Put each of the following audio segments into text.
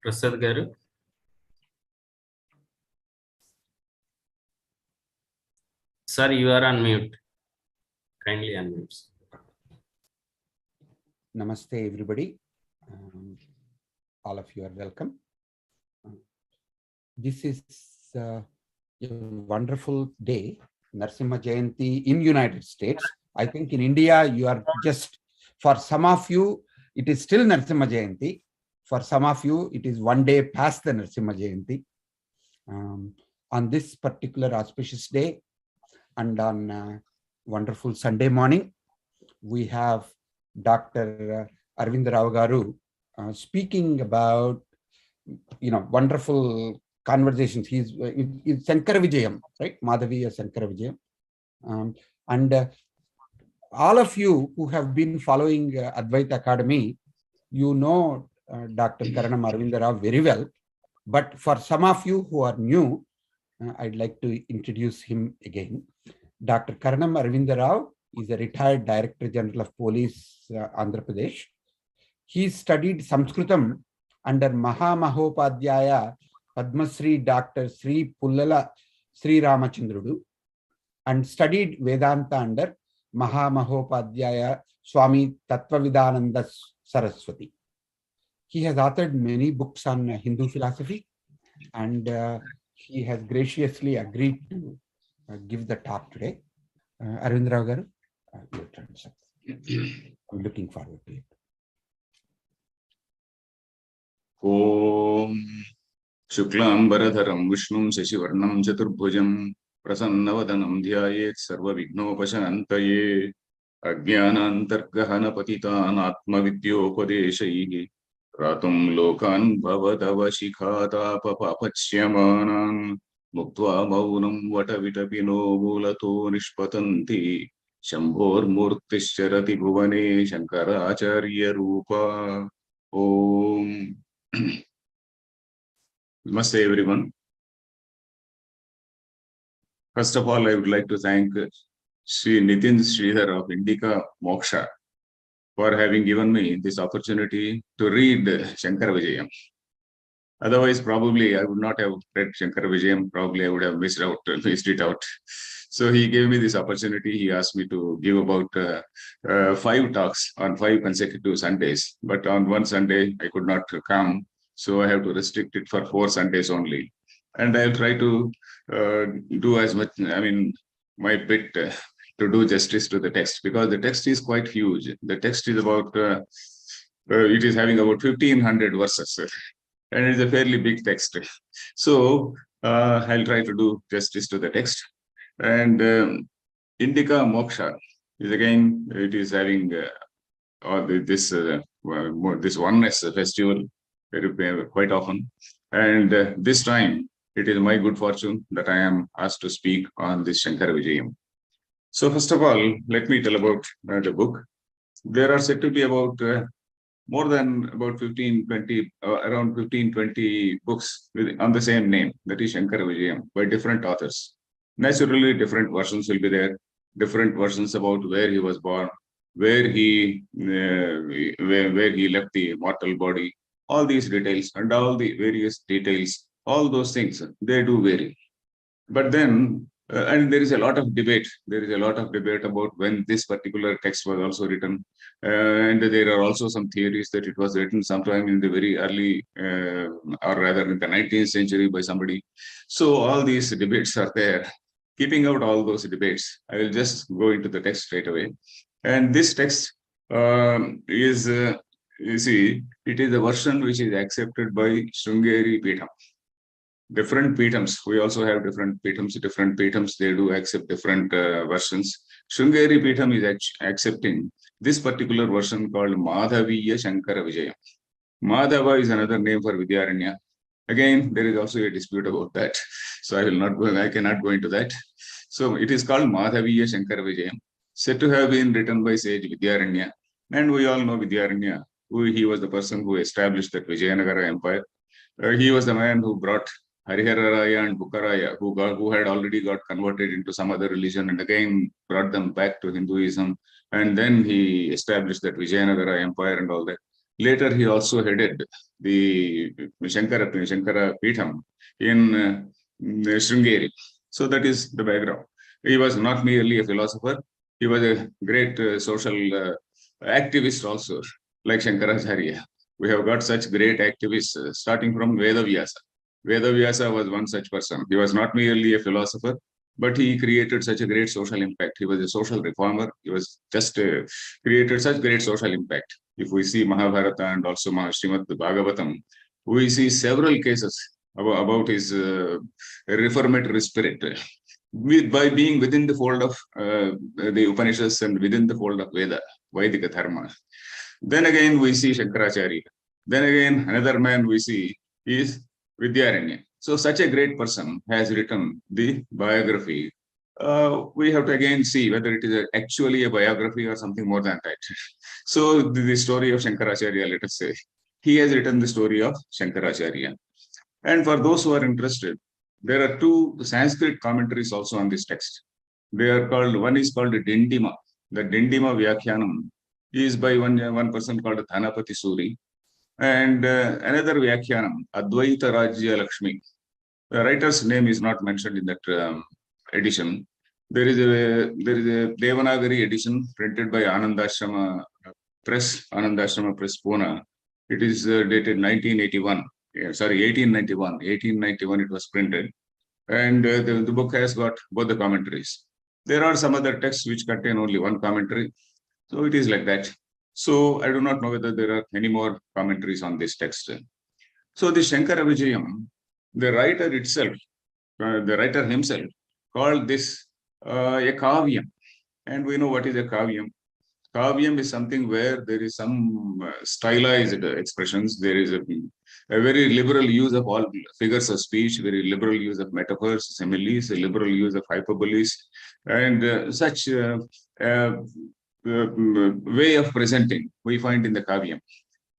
Prasad Garu. Sir, you are on mute. Kindly unmute. Namaste, everybody. All of you are welcome. This is a wonderful day, Narasimha Jayanti in United States. I think in India, you are just, for some of you, it is still Narasimha Jayanti. For some of you, it is one day past the Narasimha Jayanti. On this particular auspicious day and on wonderful Sunday morning, we have Dr. Aravinda Rao Garu speaking about, wonderful conversations. He's Shankara Vijayam, right? Madhaviya Shankara Vijayam. And all of you who have been following Advaita Academy, you know Dr. Karanam Aravinda Rao very well. But for some of you who are new, I'd like to introduce him again. Dr. Karanam Aravinda Rao is a retired Director General of Police, Andhra Pradesh. He studied Sanskritam under Mahamahopadhyaya Padma Shri Dr. Sri Pullala Sri Ramachandrudu and studied Vedanta under Mahamahopadhyaya Swami Tattvavidananda Saraswati. He has authored many books on Hindu philosophy, and he has graciously agreed to give the talk today. Aravinda Rao Garu, your turn, sir. I'm looking forward to it. Om Shuklam Bharadharam Vishnum Sasivarnam Chaturbhujam Prasannavadanam Dhyayet Sarva Vignopashantaye Ajnanantargahana Patitan Atmavidyopadeshaihi Ratum Lokan Bhavadava Shikhata Papapachyamanan Muktva Maunam Vatavitapino Mulato Nishpatanti Shambhor Murtisharati Bhuvane Shankaracharya Rupa. Om. Namaste, everyone. First of all, I would like to thank Sri Nitin Sridhar of Indica Moksha for having given me this opportunity to read Shankara Vijayam. Otherwise, probably I would not have read Shankara Vijayam. Probably I would have missed it out. So he gave me this opportunity. He asked me to give about 5 talks on 5 consecutive Sundays. But on one Sunday, I could not come. So I have to restrict it for 4 Sundays only. And I'll try to do as much, my bit to do justice to the text, because the text is quite huge. The text is about, it is having about 1,500 verses. And it's a fairly big text. So I'll try to do justice to the text. And Indica Moksha is again, it is having this oneness festival quite often. And this time, it is my good fortune that I am asked to speak on this Shankara Vijayam. So first of all, let me tell about the book. There are said to be about more than about 15-20, around 15-20 books on the same name, that is Shankara Vijayam, by different authors. Naturally, different versions will be there, different versions about where he was born, where he left the mortal body, all these details and all the various details, all those things, they do vary. But then, and there is a lot of debate. There is a lot of debate about when this particular text was also written. And there are also some theories that it was written sometime in the very early, or rather in the 19th century by somebody. So all these debates are there. keeping out all those debates, I will just go into the text straight away. And this text is, you see, it is the version which is accepted by Sringeri Peetham. Different Peethams, we also have different Peethams, they do accept different versions. Sringeri Peetham is accepting this particular version called Madhaviya Shankara Vijaya. Madhava is another name for Vidyaranya. Again, there is also a dispute about that. So I cannot go into that. So it is called Madhaviya Shankara Vijayam, said to have been written by sage Vidyaranya. And we all know Vidyaranya, he was the person who established that Vijayanagara Empire. He was the man who brought Harihararaya and Bukkaraya, who had already got converted into some other religion and again brought them back to Hinduism. And then he established that Vijayanagara Empire and all that. Later, he also headed the Shankara Peetham in Sringeri. So that is the background. He was not merely a philosopher, he was a great social activist also, like Shankaracharya. We have got such great activists, starting from Vyasa. Vyasa was one such person. He was not merely a philosopher, but he created such a great social impact. He was a social reformer. He was just created such great social impact. If we see Mahabharata and also Srimad Bhagavatam, we see several cases about his reformatory spirit. By being within the fold of the Upanishads and within the fold of Veda, Vedic Dharma. Then again, we see Shankaracharya. Then again, another man we see is Vidyaranya. So such a great person has written the biography. We have to again see whether it is actually a biography or something more than that. So the story of Shankaracharya, let us say, he has written the story of Shankaracharya. And for those who are interested, there are two Sanskrit commentaries also on this text. They are called, one is called Dindima. The Dindima Vyakhyanam is by one person called Dhanapati Suri. And another Vyakhyanam, Advaita Rajya Lakshmi. The writer's name is not mentioned in that edition. There is a Devanagari edition printed by Anandashrama Press, Pune. It is dated 1891. It was printed. And the book has got both the commentaries. There are some other texts which contain only one commentary. So it is like that. So I do not know whether there are any more commentaries on this text. So the Shankara Vijayam, the writer himself called this a kavyam. And we know what is a kavyam. Kavyam is something where there is some stylized expressions. There is a very liberal use of all figures of speech, very liberal use of metaphors, similes, a liberal use of hyperboles, and such way of presenting we find in the kavyam.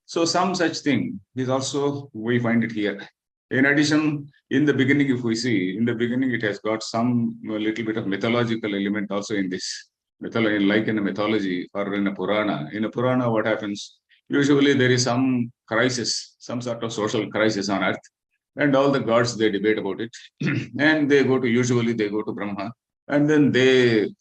So some such thing is also, we find it here. In addition, in the beginning, if we see, in the beginning it has got some little bit of mythological element also in this. Like in a mythology or in a Purana. In a Purana, what happens? Usually there is some crisis, some sort of social crisis on earth, and all the gods, they debate about it. And usually they go to Brahma, and then they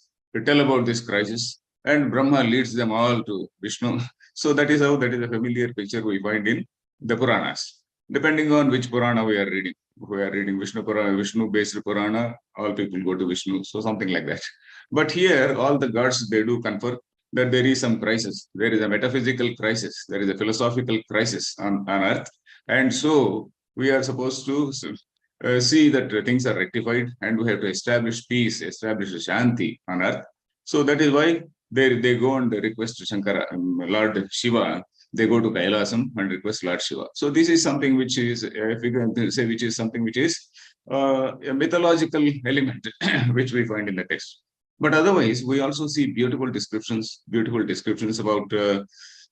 tell about this crisis, and Brahma leads them all to Vishnu. So that is a familiar picture we find in the Puranas. Depending on which Purana we are reading. If we are reading Vishnu-based Purana, all people go to Vishnu. So something like that. But here, all the gods, they do confer that there is some crisis. There is a metaphysical crisis. There is a philosophical crisis on earth. And so we are supposed to see that things are rectified and we have to establish peace, establish Shanti on earth. So that is why they go and request Shankara, Lord Shiva. They go to Kailasam and request Lord Shiva. So this is something which is, if we can say, which is something which is a mythological element, which we find in the text. But otherwise, we also see beautiful descriptions about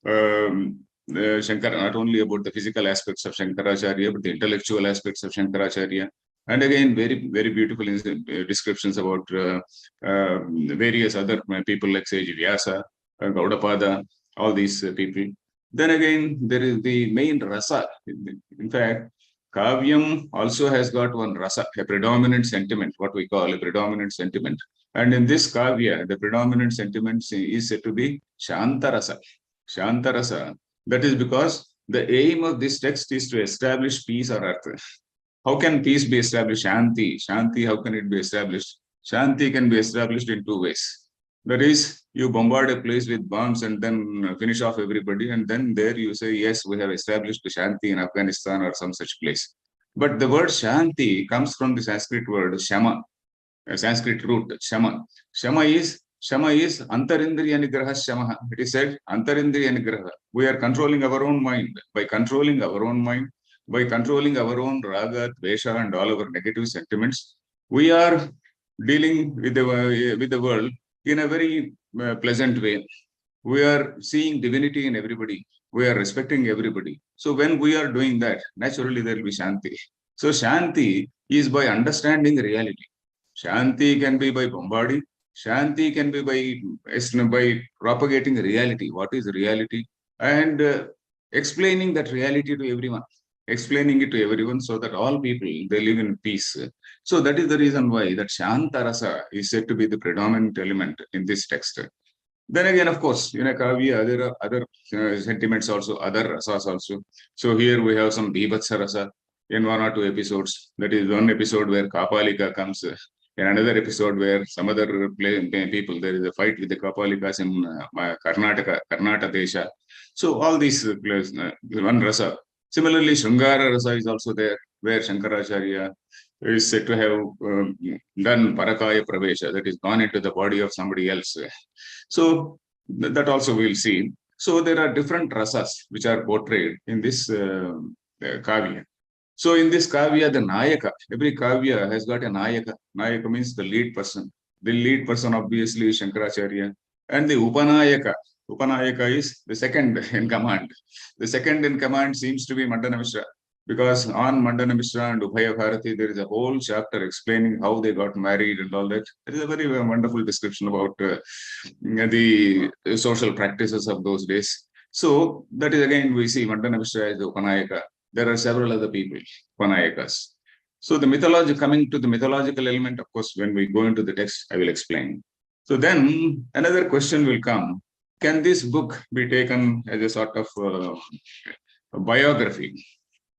Shankara, not only about the physical aspects of Shankaracharya, but the intellectual aspects of Shankaracharya. And again, very, very beautiful descriptions about various other people like Sage Vyasa, Gaudapada, all these people. Then again, there is the main rasa. In fact, Kavyam also has got one rasa, a predominant sentiment, what we call a predominant sentiment. And in this Kavya, the predominant sentiment is said to be Shantarasa. Shantarasa. That is because the aim of this text is to establish peace on earth. How can peace be established? Shanti. Shanti, how can it be established? Shanti can be established in two ways. That is, you bombard a place with bombs and then finish off everybody, and then there you say, yes, we have established Shanti in Afghanistan or some such place. But the word Shanti comes from the Sanskrit word Shama, a Sanskrit root, Shama. Shama is Antarindriya Nigraha Shamaha. It is said, Antarindriya Nigraha. We are controlling our own mind. By controlling our own mind, by controlling our own raga, dvesha, and all our negative sentiments, we are dealing with the world in a very pleasant way. We are seeing divinity in everybody. We are respecting everybody. So when we are doing that, naturally there will be Shanti. So Shanti is by understanding reality. Shanti can be by bombarding. Shanti can be by propagating reality. What is reality? And explaining that reality to everyone. Explaining it to everyone so that all people, they live in peace. So that is the reason why that Shanta Rasa is said to be the predominant element in this text. Then again, of course, in a kavya, there are other sentiments also, other rasas also. So here we have some Bibhatsa Rasa in one or two episodes. That is one episode where Kapalika comes, in another episode where some other people, there is a fight with the Kapalikas in Karnataka Desha. So all these, one rasa. Similarly, Shrungara Rasa is also there, where Shankaracharya is said to have done Parakaya Pravesha, that is gone into the body of somebody else. So that also we'll see. So there are different rasas which are portrayed in this kavya. So in this kavya, the Nayaka, every kavya has got a Nayaka. Nayaka means the lead person. The lead person obviously is Shankaracharya. And the Upanayaka. Upanayaka is the second in command. The second in command seems to be Mandana Mishra, because on Mandana Mishra and Ubhaya Bharati, there is a whole chapter explaining how they got married and all that. It is a very wonderful description about the social practices of those days. So that is again, we see Mandana Mishra as the Upanayaka. There are several other people, Upanayakas. So the mythology, coming to the mythological element, of course, when we go into the text, I will explain. So then another question will come. Can this book be taken as a sort of biography?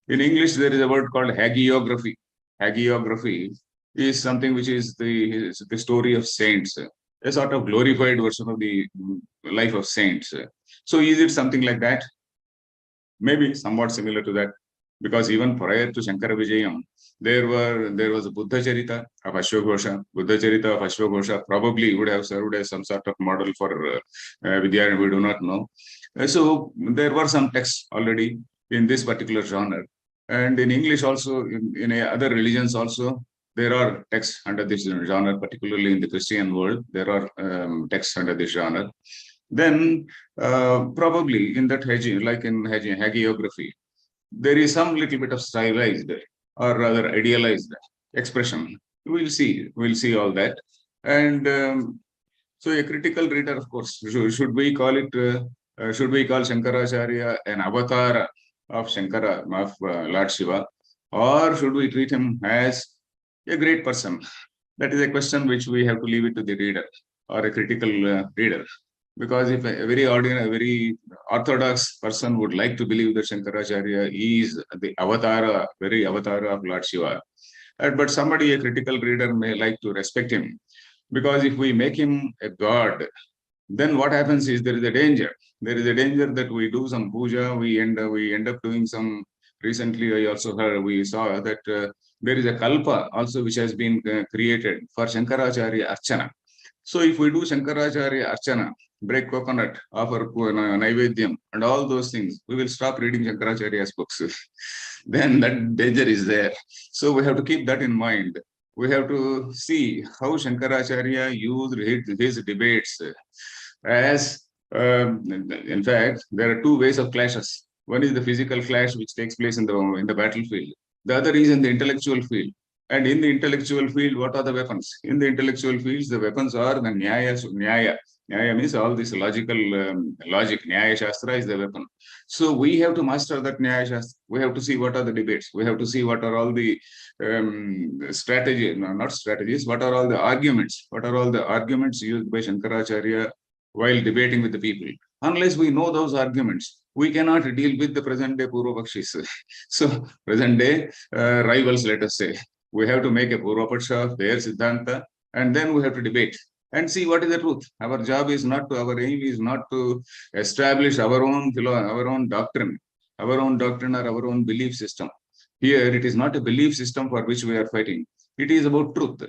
In English, there is a word called hagiography. Hagiography is something which is the story of saints, a sort of glorified version of the life of saints. So is it something like that? Maybe somewhat similar to that, because even prior to Shankara Vijayam, there was a Buddha Charita of Ashwaghosha. Buddha Charita of Ashwaghosha probably would have served as some sort of model for Vidya, we do not know. So there were some texts already in this particular genre. And in English also, in other religions also, there are texts under this genre, particularly in the Christian world, there are texts under this genre. Then probably in that like in hagiography, there is some little bit of stylized or rather idealized expression. We'll see all that. And so a critical reader, of course, should we call Shankaracharya an avatar of Shankara, of Lord Shiva, or should we treat him as a great person? That is a question which we have to leave it to the reader or a critical reader. Because if a very ordinary, very orthodox person would like to believe that Shankaracharya is the avatara, very avatara of Lord Shiva, but somebody, a critical reader, may like to respect him. Because if we make him a god, then what happens is there is a danger. There is a danger that we do some puja, we end up doing some. Recently, I also heard, we saw that there is a kalpa also which has been created for Shankaracharya Archana. So if we do Shankaracharya Archana, break coconut, offer Naivedyam, and all those things, we will stop reading Shankaracharya's books. Then that danger is there. So we have to keep that in mind. We have to see how Shankaracharya used his debates as, in fact, there are two ways of clashes. One is the physical clash which takes place in the battlefield. The other is in the intellectual field. And in the intellectual field, what are the weapons? In the intellectual fields, the weapons are the Nyaya. Nyaya means all this logical logic. Nyaya Shastra is the weapon. So we have to master that Nyaya Shastra. We have to see what are the debates. We have to see what are all the strategies, no, not strategies, what are all the arguments. What are all the arguments used by Shankaracharya while debating with the people. Unless we know those arguments, we cannot deal with the present day Purvapakshis. So present day rivals, let us say. We have to make a Purvapaksha of their Siddhanta And then we have to debate and see what is the truth. Our job is not to, our aim is not to establish our own doctrine or our own belief system. Here, it is not a belief system for which we are fighting. It is about truth.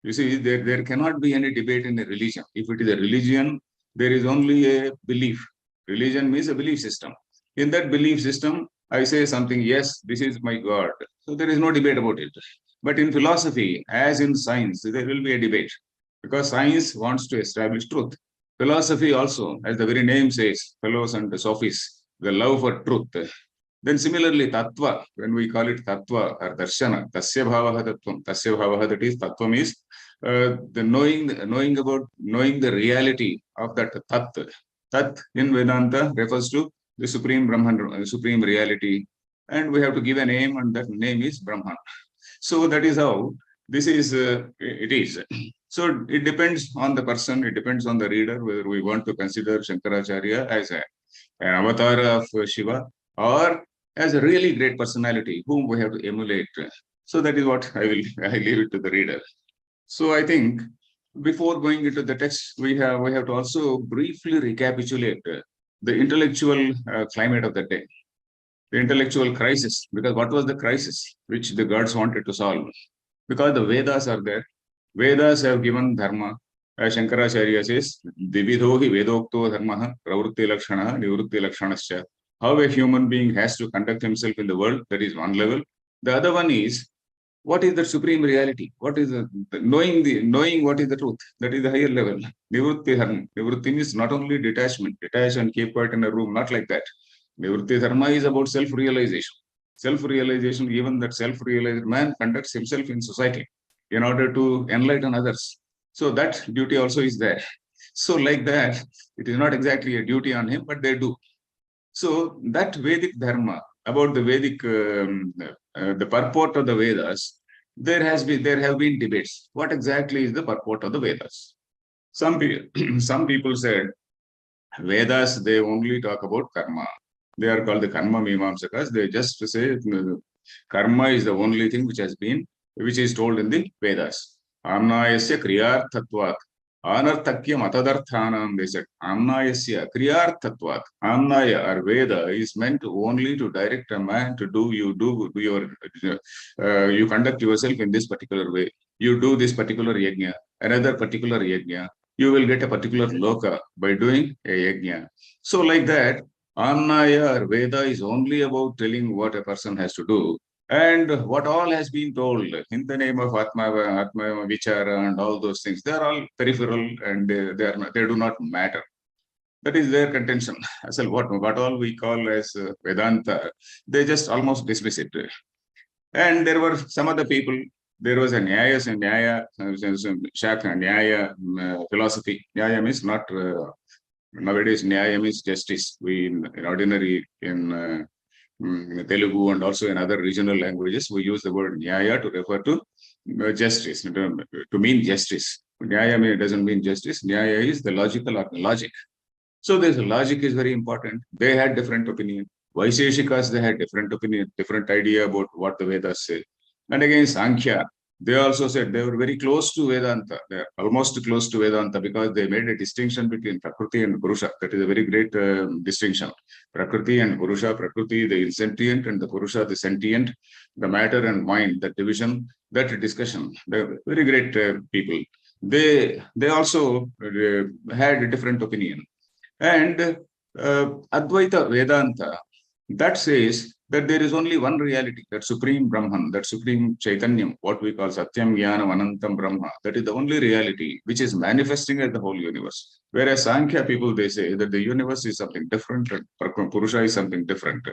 You see, there cannot be any debate in a religion. If it is a religion, there is only a belief. Religion means a belief system. In that belief system, I say something, yes, this is my God. So there is no debate about it. But in philosophy, as in science, there will be a debate because science wants to establish truth. Philosophy also, as the very name says, philos and sophies, the love for truth. Then similarly, tattva, when we call it tattva or darshana, tasya bhavaha tattvam, tasya bhavaha, that is, tattvam is the knowing the reality of that tat. Tat in Vedanta refers to the supreme Brahman, supreme reality, and we have to give a name, and that name is Brahman. So that is how this is. It is. So it depends on the person. It depends on the reader whether we want to consider Shankaracharya as an avatar of Shiva or as a really great personality whom we have to emulate. So that is what I leave it to the reader. So I think before going into the text, we have to also briefly recapitulate the intellectual climate of the day, the intellectual crisis. Because what was the crisis which the gods wanted to solve? Because the Vedas are there. Vedas have given dharma. As Shankaracharya says, Dividho hi vedokto dharma pravrutti lakshana nivrutti lakshanascha. How a human being has to conduct himself in the world, that is one level. The other one is, what is the supreme reality? What is knowing what is the truth? That is the higher level. Nivrutti dharma. Nivrutti means not only detachment, detach and keep quiet in a room, not like that. Nivrutti dharma is about self-realization. Self-realization, even that self-realized man conducts himself in society in order to enlighten others. So that duty also is there. So like that, it is not exactly a duty on him, but they do. So that Vedic dharma, about the Vedic, the purport of the Vedas, there have been debates. What exactly is the purport of the Vedas? Some people said Vedas, they only talk about karma. They are called the karma mimamsakas. They just say karma is the only thing which is told in the Vedas. Amnayasya kriyarthatvat. Anarthakyam atadarthanam, they said. Amnayasya kriyarthatvat. Amnaya or Veda is meant only to direct a man to you conduct yourself in this particular way. You do this particular yajna, another particular yajna. You will get a particular loka by doing a yajna. So like that, Amnaya or Veda is only about telling what a person has to do. And what all has been told in the name of Atma Vichara and all those things, they are all peripheral and they do not matter. That is their contention. So what all we call as Vedanta, they just almost dismiss it. And there were some other people. There was a Nyaya philosophy. Nyaya means not nowadays. Nyaya means justice. We in ordinary in Telugu and also in other regional languages, we use the word Nyaya to refer to justice, to mean justice. Nyaya doesn't mean justice. Nyaya is the logical or logic. So this logic is very important. They had different opinion. Vaisheshikas, they had different opinion, different idea about what the Vedas say. And again, Sankhya, they also said they were very close to Vedanta. They are almost close to Vedanta because they made a distinction between Prakriti and Purusha. That is a very great distinction. Prakriti and Purusha, Prakriti, the insentient, and the Purusha, the sentient, the matter and mind, that division, that discussion. They're very great people. They also had a different opinion. And Advaita Vedanta, that says that there is only one reality, that supreme Brahman, that supreme Chaitanyam, what we call Satyam Jnanam Anantam Brahma, that is the only reality which is manifesting as the whole universe. Whereas Sankhya people, they say that the universe is something different, and Purusha is something different.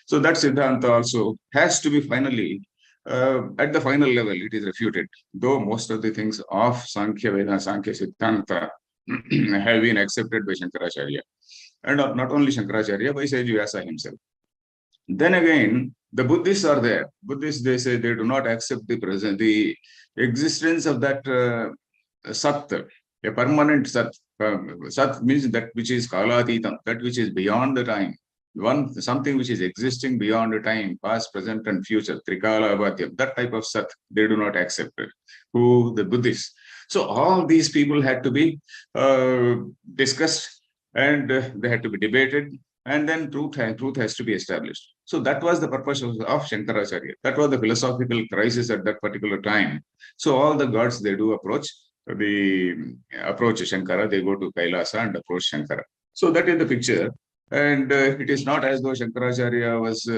So that Siddhanta also has to be finally, at the final level, it is refuted. Though most of the things of Sankhya Vedanta, Sankhya Siddhanta have been accepted by Shankaracharya. And not only Shankaracharya, by Sage Vyasa himself. Then again, the Buddhists are there. Buddhists, they say they do not accept the existence of that Sat, a permanent Sat. Sat means that which is Kalatitam, that which is beyond the time. Something which is existing beyond the time, past, present, and future, Trikala Abhatyam, that type of Sat, they do not accept it. Who? The Buddhists. So all these people had to be discussed, and they had to be debated, and then truth has to be established. So that was the purpose of Shankaracharya. That was the philosophical crisis at that particular time. So all the gods, they do approach Shankara. They go to Kailasa and approach Shankara. So that is the picture. And it is not as though Shankaracharya was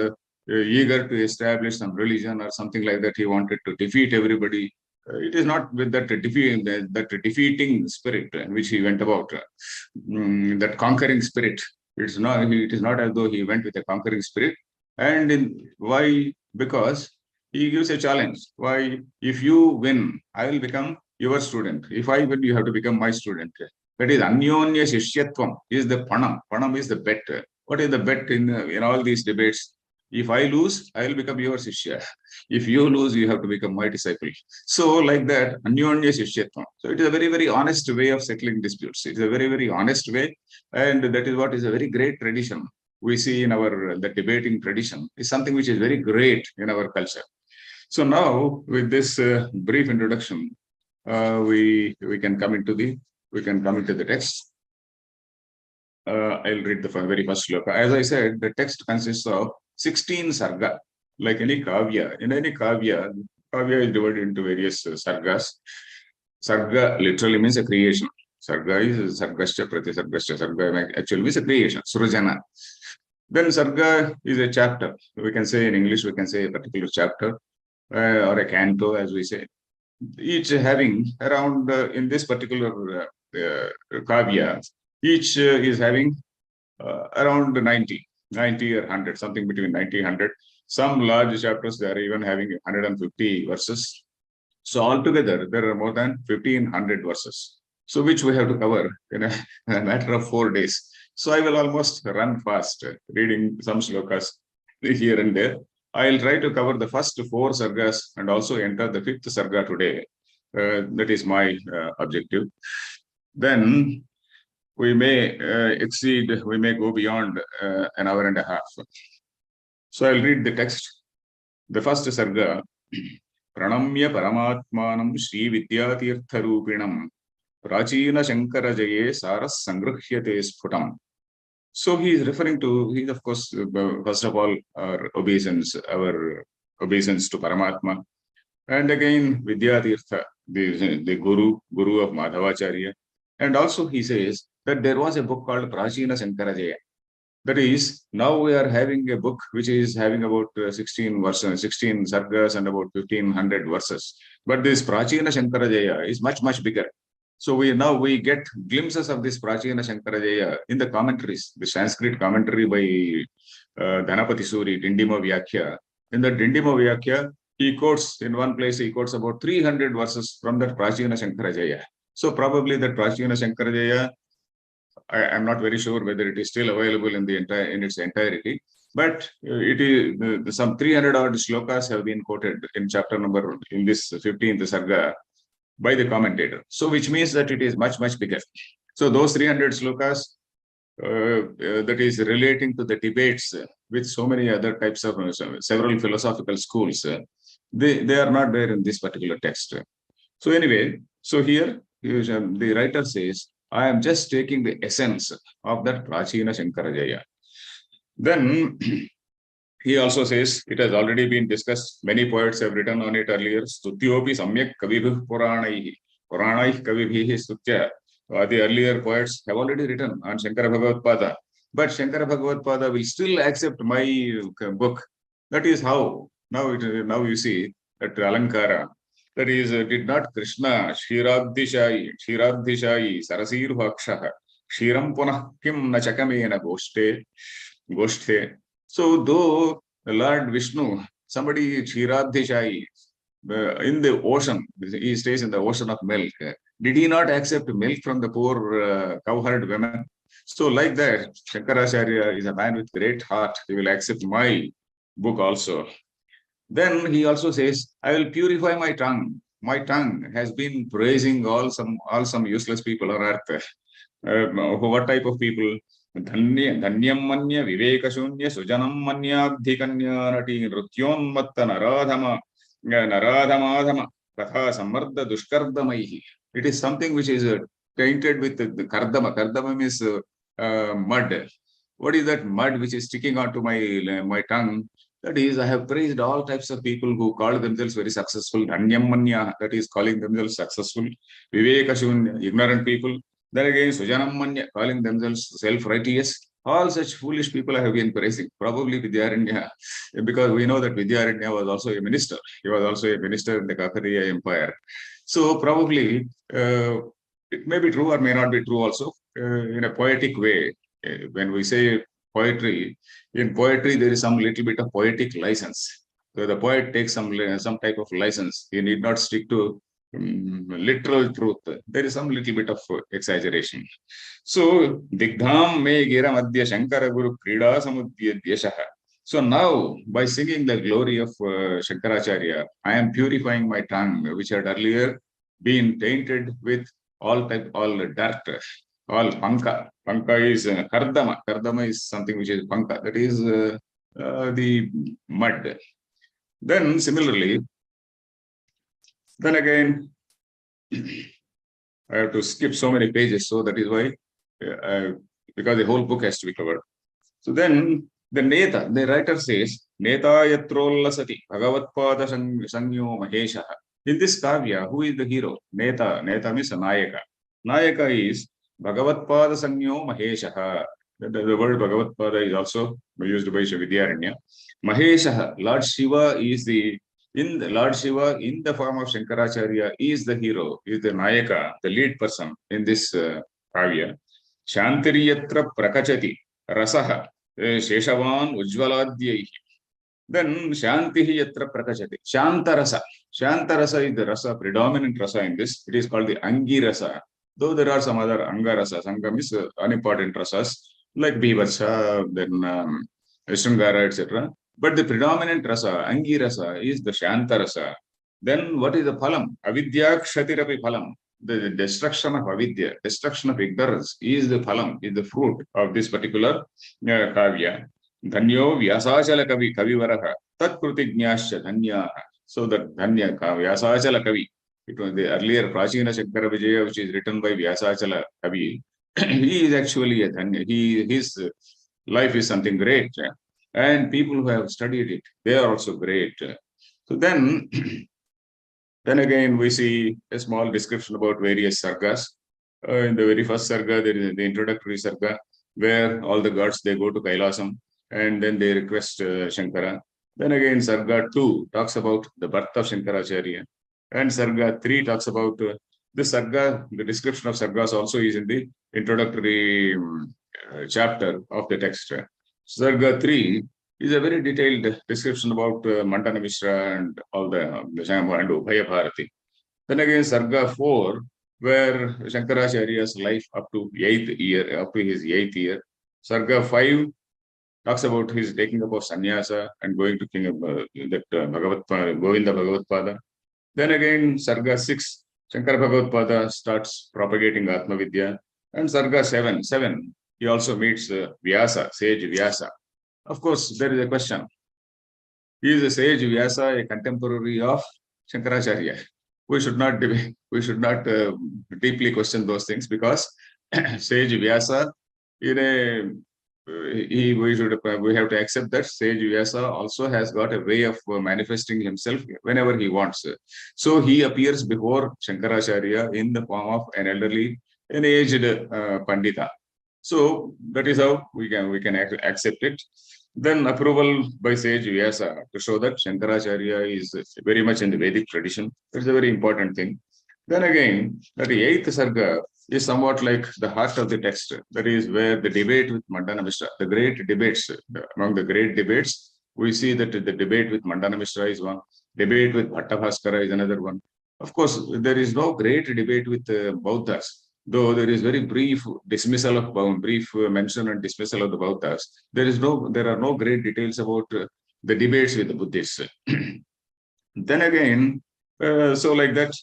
eager to establish some religion or something like that. He wanted to defeat everybody. It is not with that defeating spirit which he went about, that conquering spirit. It is not as though he went with a conquering spirit. And why? Because he gives a challenge. Why? If you win, I will become your student. If I win, you have to become my student. That is Anyonya Shishyatvam, is the Panam. Panam is the bet. What is the bet in all these debates? If I lose, I will become your Shishya. If you lose, you have to become my disciple. So like that, Anyonya Shishyatvam. So it is a very, very honest way of settling disputes. It is a very, very honest way. And that is what is a very great tradition we see in the debating tradition. Is something which is very great in our culture. So now, with this brief introduction, we can come into the text. I'll read the very first sloka. As I said, the text consists of 16 sarga, like any kavya. In any kavya is divided into various sargas. Sarga literally means a creation. Sarga is sargascha, pratisargascha. Sarga actually means a creation, surajana. Then sarga is a chapter. We can say in English, we can say a particular chapter or a canto, as we say. Each having around, in this particular kavya, each is having around 90 or 100, something between 90 and 100. Some large chapters, they are even having 150 verses. So altogether, there are more than 1,500 verses. So which we have to cover in a matter of 4 days. So I will almost run fast, reading some slokas here and there. I'll try to cover the first 4 sargas and also enter the 5th sarga today. That is my objective. Then we may we may go beyond an hour and a half. So I'll read the text. The first sarga, Pranamya Paramatmanam Shri Vidyatirtha Rupinam Prachina Shankara Jaye Saras Sangruhyate Sphutam. So he is referring to, he of course, first of all, our obeisance to Paramatma. And again, Vidyatirtha, the Guru of Madhavacharya. And also he says that there was a book called Prachina Shankara Jaya. That is, now we are having a book which is having about 16 verses, 16 sargas and about 1,500 verses. But this Prachina Shankara Jaya is much, much bigger. So we get glimpses of this Prachina Shankara Jaya in the commentaries, the Sanskrit commentary by Dhanapati Suri, Dindima Vyakya. In the Dindima Vyakya, he quotes, in one place, he quotes about 300 verses from that Prachina Shankara Jaya. So probably that Prachina Shankara Jaya, I am not very sure whether it is still available in its entirety, but it is some 300 odd slokas have been quoted in chapter number, in this 15th sarga, by the commentator. So which means that it is much, much bigger. So those 300 slokas that is relating to the debates with so many other types of several philosophical schools, they are not there in this particular text. So anyway, so here the writer says, I am just taking the essence of that Prachina Shankara Jaya. Then he also says, it has already been discussed, many poets have written on it earlier, Stutyopi Samyak Kavibhuh Puranaihi, Puranaihi Kavibhihi Stutya. The earlier poets have already written on Shankara Bhagavadpada, but Shankara Bhagavadpada will still accept my book. That is how, now you see that Alankara, that is, did not Krishna Shiradhishayi Sarasir Bhakshaha Shiram Punah Kim Nachakamena Goshthe. So though Lord Vishnu, somebody Shiradhishayi in the ocean, he stays in the ocean of milk, did he not accept milk from the poor cowherd women? So like that, Shankaracharya is a man with great heart. He will accept my book also. Then he also says, I will purify my tongue. My tongue has been praising all some useless people on earth. What type of people? Dhanyam manya vivekashunya sujanam manyabdhikanya nati nrutyon matta naradhama katha samardha dushkardamaihi. It is something which is tainted with the kardama. Kardama means mud. What is that mud which is sticking onto my tongue? That is, I have praised all types of people who call themselves very successful. Dhanyam manya, that is calling themselves successful. Vivekashunya, ignorant people. Then again, Sujanam manya, calling themselves self-righteous. All such foolish people I have been praising. Probably Vidyaranya, because we know that Vidyaranya was also a minister. He was also a minister in the Kakatiya Empire. So probably it may be true or may not be true also in a poetic way. When we say poetry, in poetry there is some little bit of poetic license. So the poet takes some type of license. He need not stick to literal truth. There is some little bit of exaggeration. So Digdham me gira madhya Shankara Guru Krida Samudya Deshaha. So now, by singing the glory of Shankaracharya, I am purifying my tongue, which had earlier been tainted with all dirt, all panka. Panka is kardama. Kardama is something which is panka. That is the mud. Then similarly, then again, I have to skip so many pages. So that is why, because the whole book has to be covered. So then, the Neta, the writer says, Neta yatrollasati Bhagavatpada Sangyo Mahesha. In this Kavya, who is the hero? Neta. Neta means Nayaka. Nayaka is Bhagavatpada Sangyo Mahesha. The word Bhagavatpada is also used by Vidyaranya. Mahesha, Lord Shiva is Lord Shiva in the form of Shankaracharya is the hero, is the Nayaka, the lead person in this Kavya. Shantiriyatra Prakachati Rasaha. Sheshavan Ujvaladhyaihi. Then Shantihi Yatra Prakachati. Shantarasa. Shantarasa is the rasa, predominant rasa in this. It is called the Angi rasa. Though there are some other Anga rasas. Anga means unimportant rasas like Bhivatsa, then Shrungara, etc. But the predominant rasa, Angi rasa, is the Shantarasa. Then what is the phalam? Avidya Kshatirapi phalam. The destruction of avidya, destruction of ignorance is the phalam, is the fruit of this particular kavya. Dhanyo Vyasachala Kavi Kavivaraha Tat Krutignascha Dhanya. So that Dhanya Vyasachala Kavi, it was the earlier Prachina Shankara Vijaya, which is written by Vyasachala Kavi. He is actually a Dhanya. His life is something great. And people who have studied it, they are also great. So then again, we see a small description about various sargas. In the very first sarga, there is the introductory sarga, where all the gods, they go to Kailasam, and then they request Shankara. Then again, sarga 2 talks about the birth of Shankaracharya. And sarga 3 talks about the sarga, the description of sargas also is in the introductory chapter of the text. Sarga 3 is a very detailed description about Mandana Mishra and all the Shambha and Ubhaya Bharati. Then again, Sarga 4, where Shankaracharya's life up to his 8th year. Sarga 5 talks about his taking up of sannyasa and going to King of Govinda Bhagavatpada. Then again, Sarga 6, Shankara Bhagavatpada starts propagating Atma Vidya. And Sarga 7, he also meets Vyasa, sage Vyasa. Of course, there is a question. Is a sage Vyasa a contemporary of Shankaracharya? We should not deeply question those things, because sage Vyasa, we have to accept that sage Vyasa also has got a way of manifesting himself whenever he wants. So he appears before Shankaracharya in the form of an aged Pandita. So that is how we can accept it. Then approval by sage Vyasa to show that Shankaracharya is very much in the Vedic tradition. That's a very important thing. Then again, that the 8th sarga is somewhat like the heart of the text. That is where the debate with Mandana Mishra, the great debates, among the great debates, we see that the debate with Mandana Mishra is one, debate with Bhattabhaskara is another one. Of course, there is no great debate with Bauddhas, though there is very brief dismissal of brief mention and dismissal of the Bauddhas. There are no great details about the debates with the Buddhists. Then again, so like that,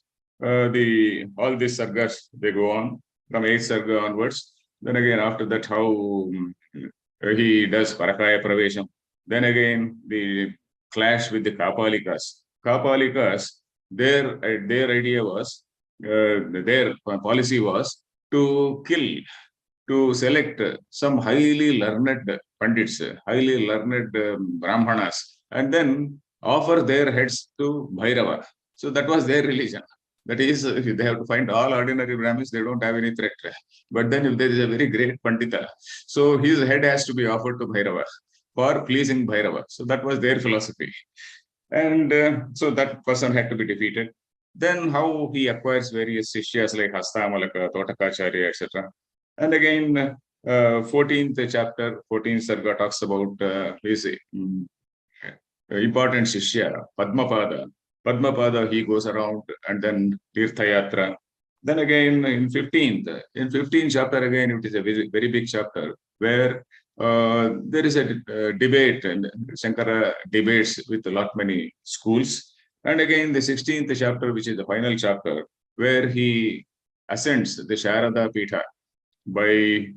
all these sargas, they go on from 8th sarga onwards. Then again, after that, how he does Parakaya Pravesham. Then again, the clash with the Kapalikas. Kapalikas, their idea was their policy was to kill, to select some highly learned pandits, highly learned brahmanas, and then offer their heads to Bhairava. So that was their religion. That is, if they have to find all ordinary Brahmins, they don't have any threat. But then if there is a very great Pandita, so his head has to be offered to Bhairava for pleasing Bhairava. So that was their philosophy. And so that person had to be defeated. Then how he acquires various sishyas like Hastamalaka, Totakacharya, etc. And again, 14th chapter, 14th Sarga talks about his important Shishya, Padmapada. Padmapada, he goes around and then Tirthayatra. Then again in 15th chapter again, it is a very big chapter where there is a debate, and Shankara debates with a lot many schools. And again the 16th chapter, which is the final chapter, where he ascends the Sharada Pitha by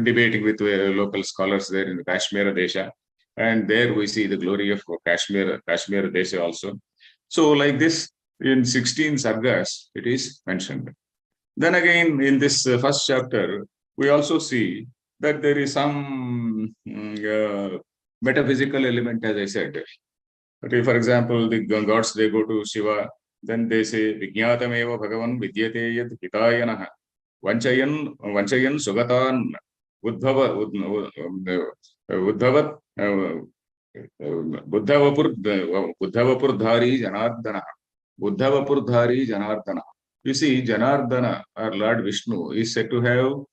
debating with local scholars there in the Kashmir Desha. And there we see the glory of Kashmir Desha also. So like this, in 16 sargas, it is mentioned. Then again, in this first chapter, we also see that there is some metaphysical element, as I said. Okay, for example, the gods, they go to Shiva, then they say, Vijñātameva Bhagavan Vidyate Yad Hitayanaha, Vanchayan Sugatan Uddhavat Buddhavapurdhari Janardana. Buddhavapurdhari Janardana. You see, Janardana, or Lord Vishnu, is said to have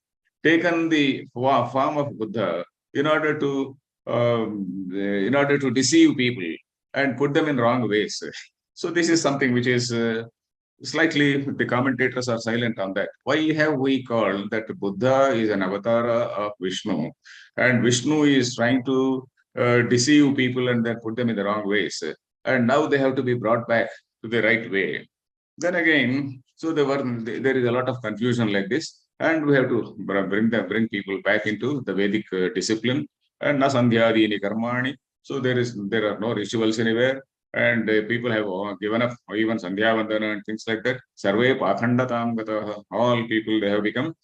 taken the form of Buddha in order to deceive people and put them in wrong ways. So this is something which is slightly, the commentators are silent on that. Why have we called that Buddha is an avatar of Vishnu, and Vishnu is trying to deceive people and then put them in the wrong ways, and now they have to be brought back to the right way? Then again, so there is a lot of confusion like this, and we have to bring people back into the Vedic discipline. And na sandhyadini karmani. So there are no rituals anywhere, and people have given up even sandhya vandana and things like that. Sarve pakhandatam gataha. All people, they have become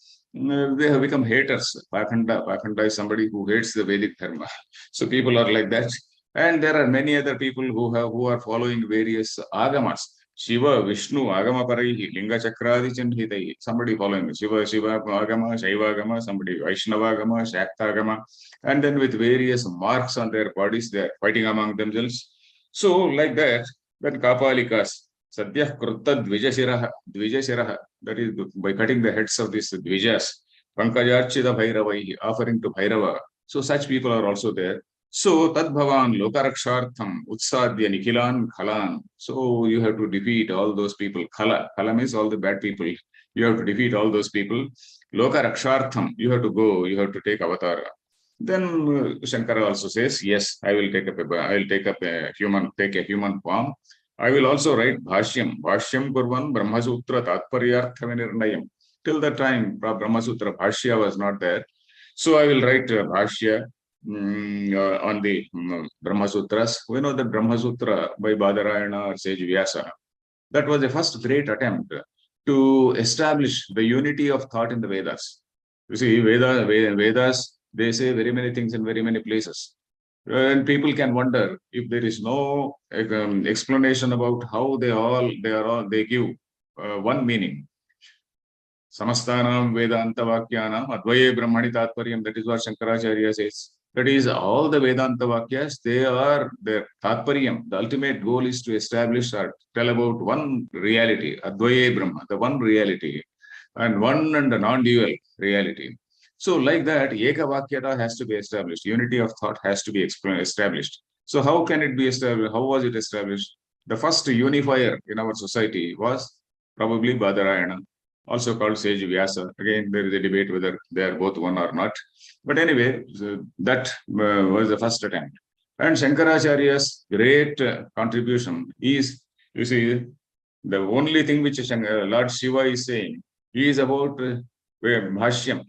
haters. Pakhanda is somebody who hates the Vedic dharma. So people are like that, and there are many other people who are following various agamas. Shiva, Vishnu, Agama Paraihi, Linga Chakradi Chandhitai, somebody following Shiva, Agama, Shaiva Agama, somebody Vaishnava Agama, Shakta Agama, and then with various marks on their bodies, they are fighting among themselves. So, like that, then Kapalikas, Sadyah Krutta Dvijashiraha, that is by cutting the heads of these Dvijas, Pankajachida Bhairavaihi, offering to Bhairava. So, such people are also there. So, Tad Bhavan Lokarakshartham Utsadya Nikhilan Khalan. So, you have to defeat all those people. Khala means all the bad people. You have to defeat all those people. Lokarakshartham, you have to go, you have to take avatar. Then Shankara also says, yes, I will take a human form. I will also write Bhashyam Kurvan Brahmasutra Tatparyarthavinirnayam. Till that time, Brahmasutra Bhashya was not there. So I will write Bhashya on the Brahmasutras. We know that Brahmasutra by Badarayana or sage Vyasa. That was the first great attempt to establish the unity of thought in the Vedas. You see, Vedas, they say very many things in very many places. And people can wonder if there is no explanation about how they give one meaning. Samastanam Vedanta Vakyanam Advaye Brahmani Tatparyam. That is what Shankaracharya says. That is, all the Vedanta Vakyas, they are their Tatparyam. The ultimate goal is to establish or tell about one reality, Advaye Brahma, the one reality, and one and non-dual reality. So like that, Eka Vakyata has to be established. Unity of thought has to be established. So how can it be established? How was it established? The first unifier in our society was probably Badarayana, also called sage Vyasa. Again, there is a debate whether they are both one or not. But anyway, that was the first attempt. And Shankaracharya's great contribution is, you see, the only thing which Lord Shiva is saying is about Bhashyam.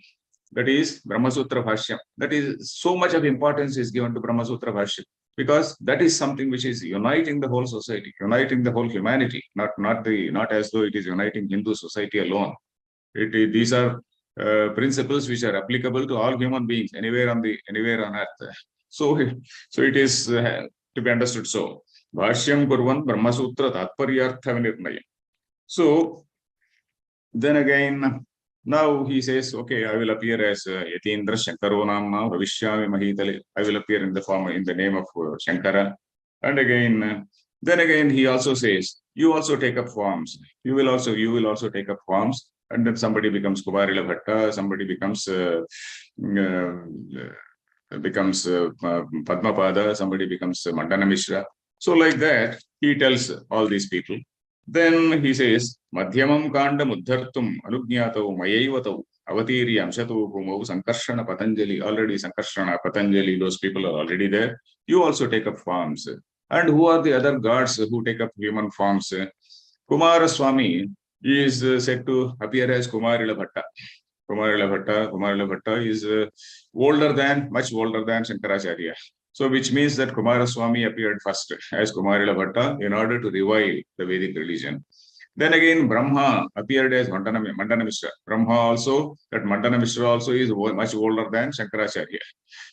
That is Brahmasutra Bhashyam. That is, so much of importance is given to Brahmasutra Bhashyam. because that is something which is uniting the whole society, uniting the whole humanity, not as though it is uniting Hindu society alone. These are principles which are applicable to all human beings anywhere on earth. So it is to be understood. So Bhashyam Kurvan Brahmasutra Tatparyartha Vinirnayam. So then again, now he says, okay, I will appear as Yatindra Shankaro Namna Ravishyami Mahitale. I will appear in the name of Shankara. And again, then again, he also says, you also take up forms. You will also take up forms. And then somebody becomes Kumarila Bhatta, somebody becomes Padmapada, somebody becomes Mandana Mishra. So like that, he tells all these people. Then he says, Madhyamam Kanda Muddhartum Anugnyato Mayaivatau Avatiri Amshatu Humau Sankarshana Patanjali. Already Sankarshana, Patanjali, those people are already there. You also take up forms. And who are the other gods who take up human forms? Kumara Swami is said to appear as Kumarila Bhatta. Kumarila Bhatta is much older than Shankaracharya. So which means that Kumaraswamy appeared first as Kumarila Bhatta in order to revive the Vedic religion. Then again, Brahma appeared as Mandana Mishra. Mandana Mishra also is much older than Shankaracharya.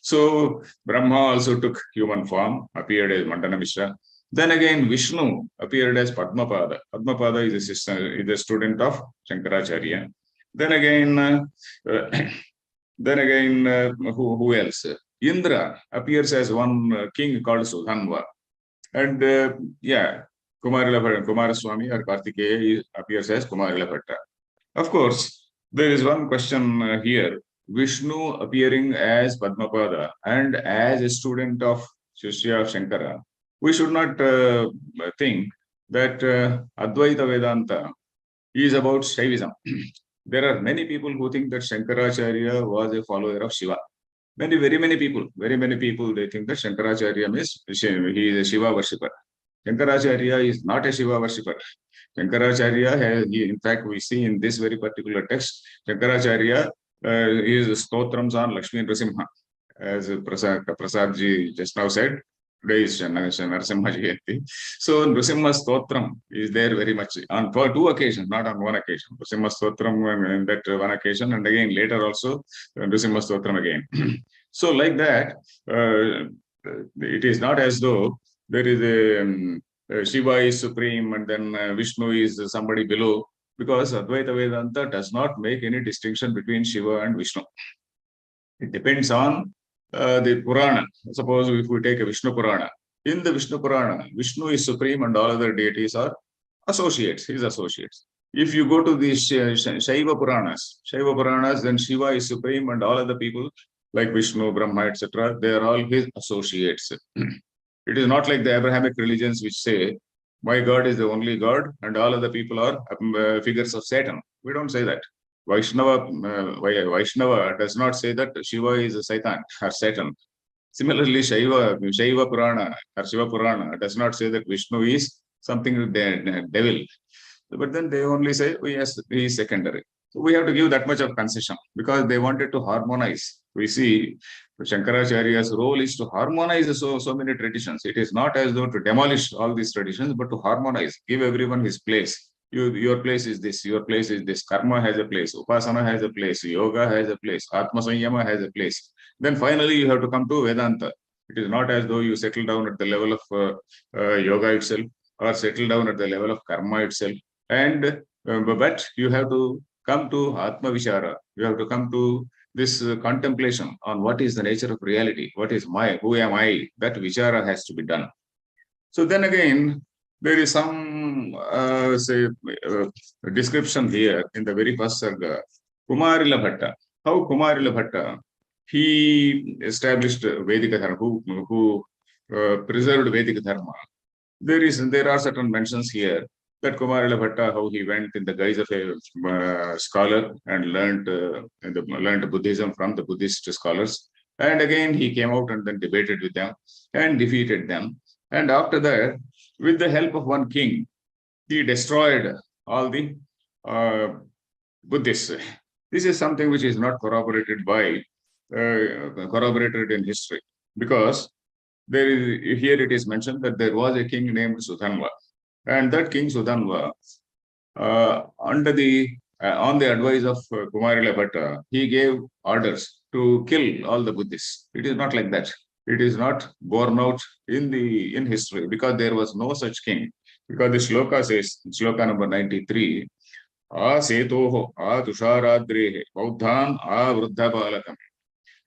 So Brahma also took human form, appeared as Mandana Mishra. Then again, Vishnu appeared as Padmapada. Padmapada is a student of Shankaracharya. Then again, who else? Indra appears as one king called Sudhanva. And Kumaraswamy or Kartikeya appears as Kumarila Bhatta. Of course, there is one question here. Vishnu appearing as Padmapada and as a student of Shishya of Shankara. We should not think that Advaita Vedanta is about Shaivism. There are many people who think that Shankaracharya was a follower of Shiva. Very many people, they think that Shankaracharya is a Shiva worshipper. Shankaracharya is not a Shiva worshipper. Shankaracharya, in fact, we see in this very particular text, Shankaracharya is stotrams on Lakshmi Nrasimha. As Prasadji just now said, today is Narasimha Jayanti. So Nrasimha Stotram is there very much on for two occasions, not on one occasion. Nrasimha Stotram in that one occasion, and again later also Nrasimha Stotram again. So like that, it is not as though there is a Shiva is supreme and then Vishnu is somebody below, because Advaita Vedanta does not make any distinction between Shiva and Vishnu. It depends on the Purana. Suppose if we take a Vishnu Purana, in the Vishnu Purana, Vishnu is supreme and all other deities are associates, his associates. If you go to the Shaiva Puranas, then Shiva is supreme and all other people like Vishnu, Brahma, etc., they are all his associates. It is not like the Abrahamic religions which say, my God is the only God and all other people are figures of Satan. We don't say that. Vaishnava does not say that Shiva is a Satan or Satan. Similarly, Shaiva Purana or Shiva Purana does not say that Vishnu is something devil. But then they only say, oh, yes, he is secondary. So we have to give that much of concession because they wanted to harmonize. We see Shankaracharya's role is to harmonize so many traditions. It is not as though to demolish all these traditions, but to harmonize, give everyone his place. Your place is this, your place is this. Karma has a place, Upasana has a place, Yoga has a place, Atma Sanyama has a place. Then finally you have to come to Vedanta. It is not as though you settle down at the level of Yoga itself or settle down at the level of Karma itself. And but you have to come to Atma Vishara. You have to come to this contemplation on what is the nature of reality, what is who am I? That Vichara has to be done. So then again, there is some description here in the very first sarga. Kumarila Bhatta. How Kumarila Bhatta? He established Vedic Dharma, who preserved Vedic Dharma. There are certain mentions here that Kumarila Bhatta, how he went in the guise of a scholar and learned Buddhism from the Buddhist scholars. And again, he came out and then debated with them and defeated them. And after that, with the help of one king, he destroyed all the Buddhists. This is something which is not corroborated in history, because there is, here it is mentioned that there was a king named Sudhanva, and that king Sudhanva, on the advice of Kumarila Bhatta, he gave orders to kill all the Buddhists. It is not like that. It is not borne out in history, because there was no such king. Because the shloka says, shloka number 93, A setoho a tusharadrehe bauddhan a vruddha balakam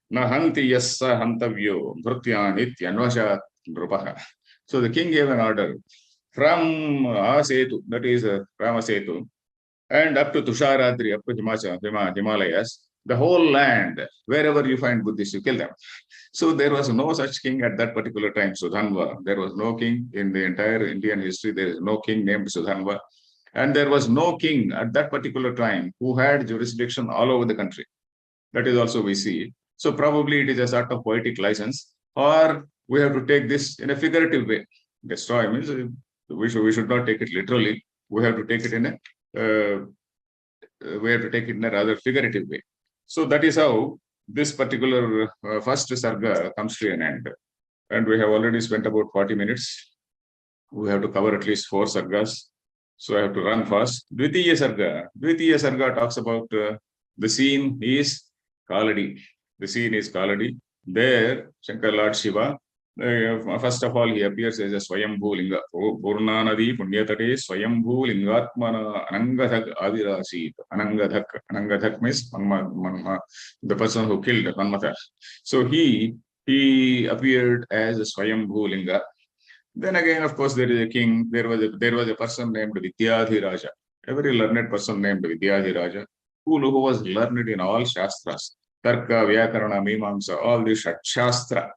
na hanti yassa hantavyo bhrutyan ityanvashat nrupaha. So the king gave an order from Setu, that is Rama Setu, and up to Tusharadri, up to Himalayas, the whole land, wherever you find Buddhists, you kill them. So there was no such king at that particular time, Sudhanva. There was no king in the entire Indian history. There is no king named Sudhanva. And there was no king at that particular time who had jurisdiction all over the country. That is also we see. So probably it is a sort of poetic license, or we have to take this in a figurative way. Destroy means we should not take it literally. We have to take it in a rather figurative way. So that is how this particular first sarga comes to an end. And we have already spent about 40 minutes. We have to cover at least 4 sargas. So I have to run fast. Dvitiya sarga talks about the scene is Kaladi. The scene is Kaladi. There, Shankar Lord Shiva, first of all, he appears as a Swayambhu Linga. Purnanadi Punyatade Swayambhu Lingatmana Anangadhak Avirasi. Anangadhak means the person who killed Manmatha. So he appeared as a Swayambhu Linga. Then again, of course, there is a king. There was a person named Vidyadhiraja, a very learned person named Vidyadhiraja, who was learned in all Shastras, Tarka, Vyakarana, Mimamsa, all the Shat Shastra.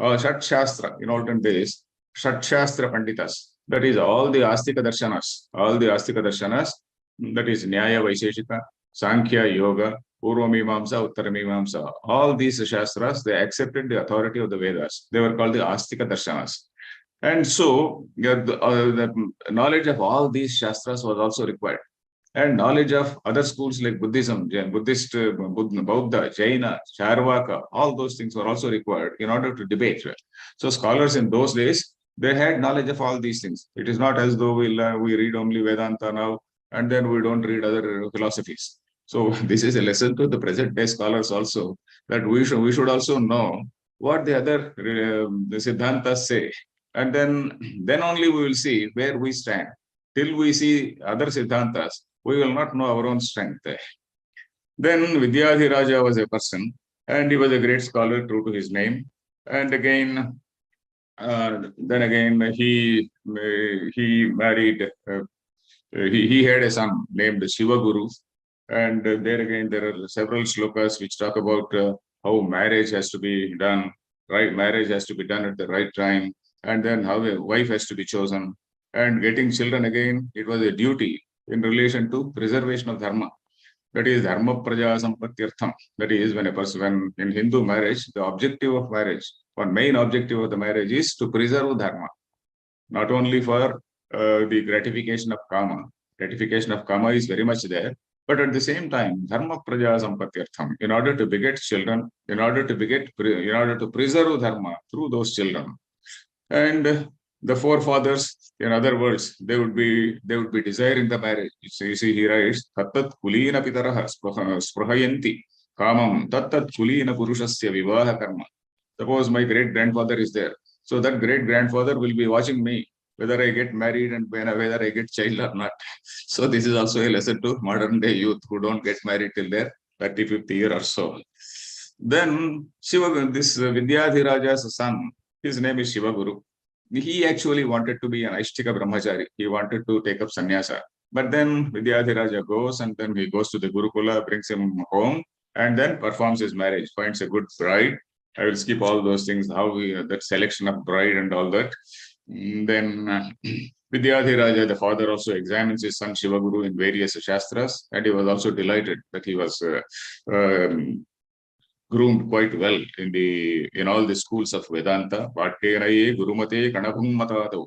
Shat Shastra, in olden days, Shat Shastra Panditas, that is all the Astika Darshanas, that is Nyaya Vaisheshika, Sankhya, Yoga, Purva Mimamsa, Uttara Mimamsa, all these Shastras, they accepted the authority of the Vedas. They were called the Astika Darshanas. And so the knowledge of all these Shastras was also required. And knowledge of other schools like Buddhism, Buddhist, Buddha, Jaina, Charvaka, all those things were also required in order to debate. So scholars in those days, they had knowledge of all these things. It is not as though we read only Vedanta now, and then we don't read other philosophies. So this is a lesson to the present day scholars also, that we should also know what the other the Siddhantas say. And then only we will see where we stand. Till we see other Siddhantas, we will not know our own strength. Then Vidyadhiraja was a person, and he was a great scholar, true to his name. And again, he married. He had a son named Shiva Guru, and there again there are several shlokas which talk about how marriage has to be done. Right, marriage has to be done at the right time, and then how a wife has to be chosen. And getting children again, it was a duty in relation to preservation of dharma. That is dharma praja sampatyartham. That is when in Hindu marriage, the objective of marriage, one main objective of the marriage is to preserve dharma, not only for the gratification of kama. Gratification of kama is very much there, but at the same time, dharma praja sampatyartham, in order to beget children, in order to preserve dharma through those children. And the forefathers, in other words, they would be desiring the marriage. You see, he writes, Tattat kulina pitaraha sprahayanti kamam tattat kulina purushasya vivaha karma. Suppose my great grandfather is there. So that great grandfather will be watching me, whether I get married and whether I get child or not. So this is also a lesson to modern day youth who don't get married till their 35th year or so. Then Shiva, this Vidyadhiraja's son, his name is Shiva Guru. He actually wanted to be an Aishtika Brahmachari. He wanted to take up sannyasa. But then Vidyadhiraja goes, and then he goes to the Gurukula, brings him home, and then performs his marriage, finds a good bride. I will skip all those things, that selection of bride and all that. Then Vidyadhiraja, the father, also examines his son Shiva Guru in various Shastras, and he was also delighted that he was groomed quite well in all the schools of Vedanta. Gurumate Kanabhum.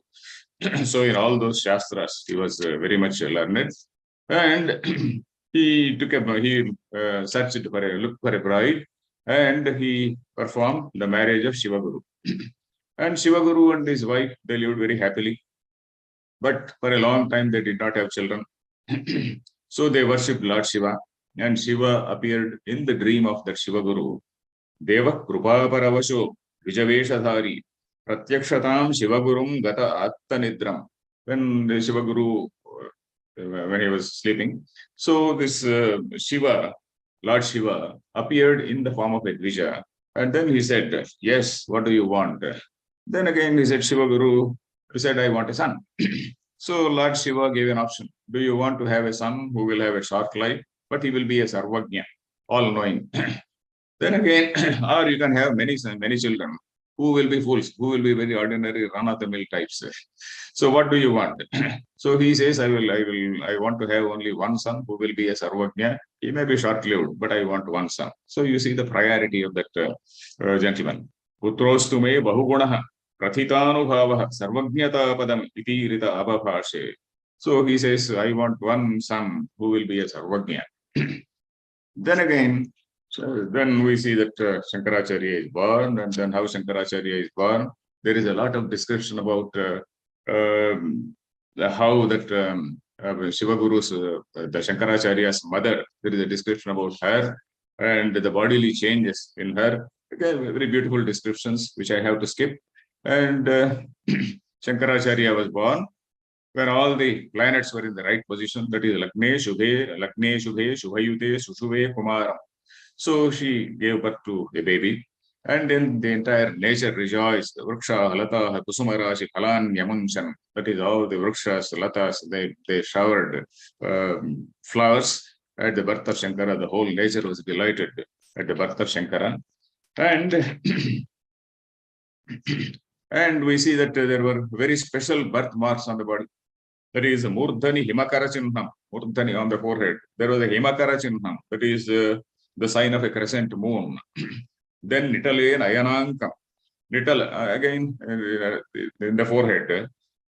So in all those Shastras, he was very much learned. And he searched looked for a bride, and he performed the marriage of Shiva Guru. And Shiva Guru and his wife, they lived very happily. But for a long time, they did not have children. So they worshipped Lord Shiva. And Shiva appeared in the dream of that Shiva Guru. Deva Krupa Paravasho Vijaveshadhari Pratyakshatam Shiva Gurum Gata Atta Nidram. When the Shiva Guru, when he was sleeping, so this Shiva, Lord Shiva, appeared in the form of a Digvijaya. And then he said, yes, what do you want? Then again he said, Shiva Guru, he said, I want a son. So Lord Shiva gave an option. Do you want to have a son who will have a short life, but he will be a Sarvajna, all-knowing? Then again, or you can have many children who will be fools, who will be very ordinary, run-of-the-mill types. So what do you want? So he says, I want to have only one son who will be a Sarvajna. He may be short-lived, but I want one son. So you see the priority of that gentleman. Putrostu me bahugunaha prathitanubhavaha sarvajnata padam iti rita abhashe. So he says, I want one son who will be a Sarvajna. Then again, so then we see that Shankaracharya is born, and then how Shankaracharya is born. There is a lot of description about how that Shiva Guru's, the Shankaracharya's mother, there is a description about her and the bodily changes in her. Again, very beautiful descriptions, which I have to skip. And Shankaracharya was born when all the planets were in the right position, that is Lakne Shubhe, Shubhayute, Sushuve, Kumara. So she gave birth to a baby, and then the entire nature rejoiced. Vriksha, Halata, Kusumarashi, Halan, Yamunshan. That is all the Vrikshas, Latas, they showered flowers at the birth of Shankara. The whole nature was delighted at the birth of Shankara. And we see that there were very special birthmarks on the body. That is Murdhani Himakara Chinnam, Murdhani on the forehead. There was a Himakara Chinnam, that is the sign of a crescent moon. Then Nitale Nayananka, Nital again in the forehead.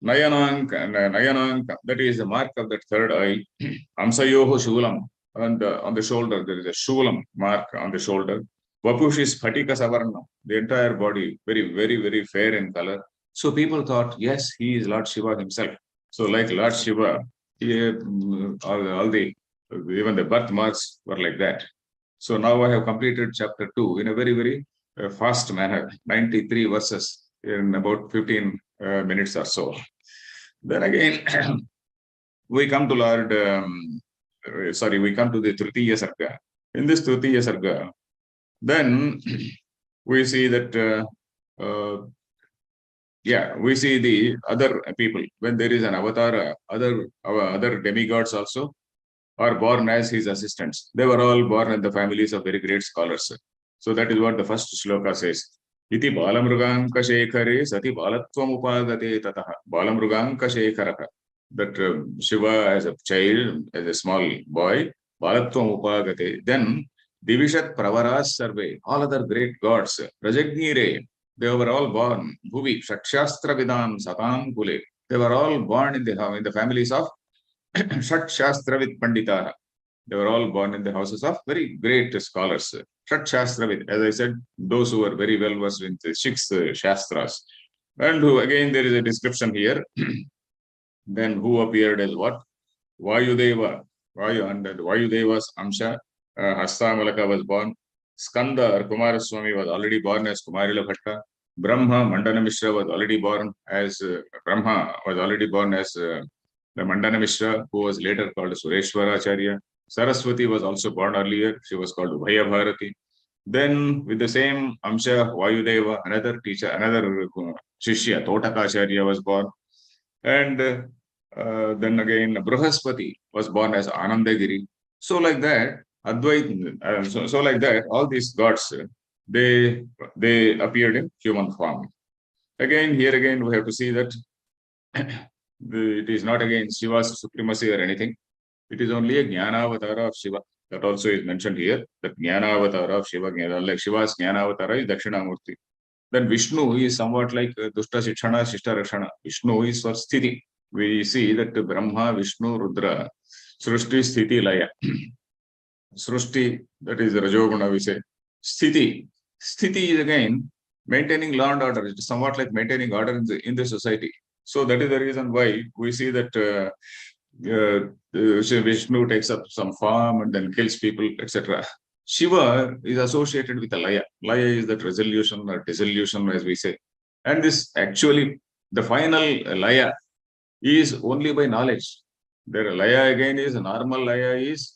Nayananka, that is the mark of that third eye. Amsayoho Shulam, and on the shoulder, there is a Shulam mark on the shoulder. Vapush is Phatika Savarna, the entire body, very, very, very fair in color. So people thought, yes, he is Lord Shiva himself. So like Lord Shiva, even the birthmarks were like that. So now I have completed chapter 2 in a very, very fast manner, 93 verses in about 15 minutes or so. Then again, we come to we come to the Tritiya Sarga. In this Tritiya Sarga, then we see that, we see the other people. When there is an avatar, other demigods also are born as his assistants. They were all born in the families of very great scholars. So that is what the first shloka says. Iti balamruganka shekhare sati balatvam upagate tataha. Balamruganka shekhara. That Shiva as a child, as a small boy, balatvam upagate. Then Divishat Pravaras Sarve, all other great gods, Rajagnire, they were all born. Bhuvi, Shakshastra Vidam, Satam Kule. They were all born in the families of Shakshastravit Pandita. They were all born in the houses of very great scholars. Shakshastravit, as I said, those who were very well versed in the 6 Shastras. And who, again, there is a description here. Then who appeared as what? Vayudeva, Vayudeva's Amsha. Hastamalaka was born. Skanda or Kumaraswamy was already born as Kumarila Bhatta. Brahma Mandana Mishra was already born as the Mandana Mishra, who was later called Sureshwaracharya. Saraswati was also born earlier. She was called Bhaya Bharati. Then with the same Amsha, Vayudeva, another teacher, another Shishya, Totakacharya was born. And then again Bruhaspati was born as Anandagiri. So like that, Advaita, so like that, all these gods, they appeared in human form. Again, here again, we have to see that it is not against Shiva's supremacy or anything. It is only a Jnana Avatara of Shiva. That also is mentioned here, that Jnana Avatara of Shiva, like Shiva's Jnana Avatara is Dakshinamurti. Then Vishnu is somewhat like Dushta Shikshana, Shishta Rakshana. Vishnu is for Sthiti. We see that Brahma, Vishnu, Rudra, Srushti, Sthiti, Laya. Srushti, that is Rajoguna, we say. Sthiti. Sthiti is again maintaining law and order. It is somewhat like maintaining order in the society. So that is the reason why we see that Vishnu takes up some form and then kills people, etc. Shiva is associated with a laya. Laya is that resolution or dissolution, as we say. And this actually, the final laya is only by knowledge. There laya again is, a normal laya is,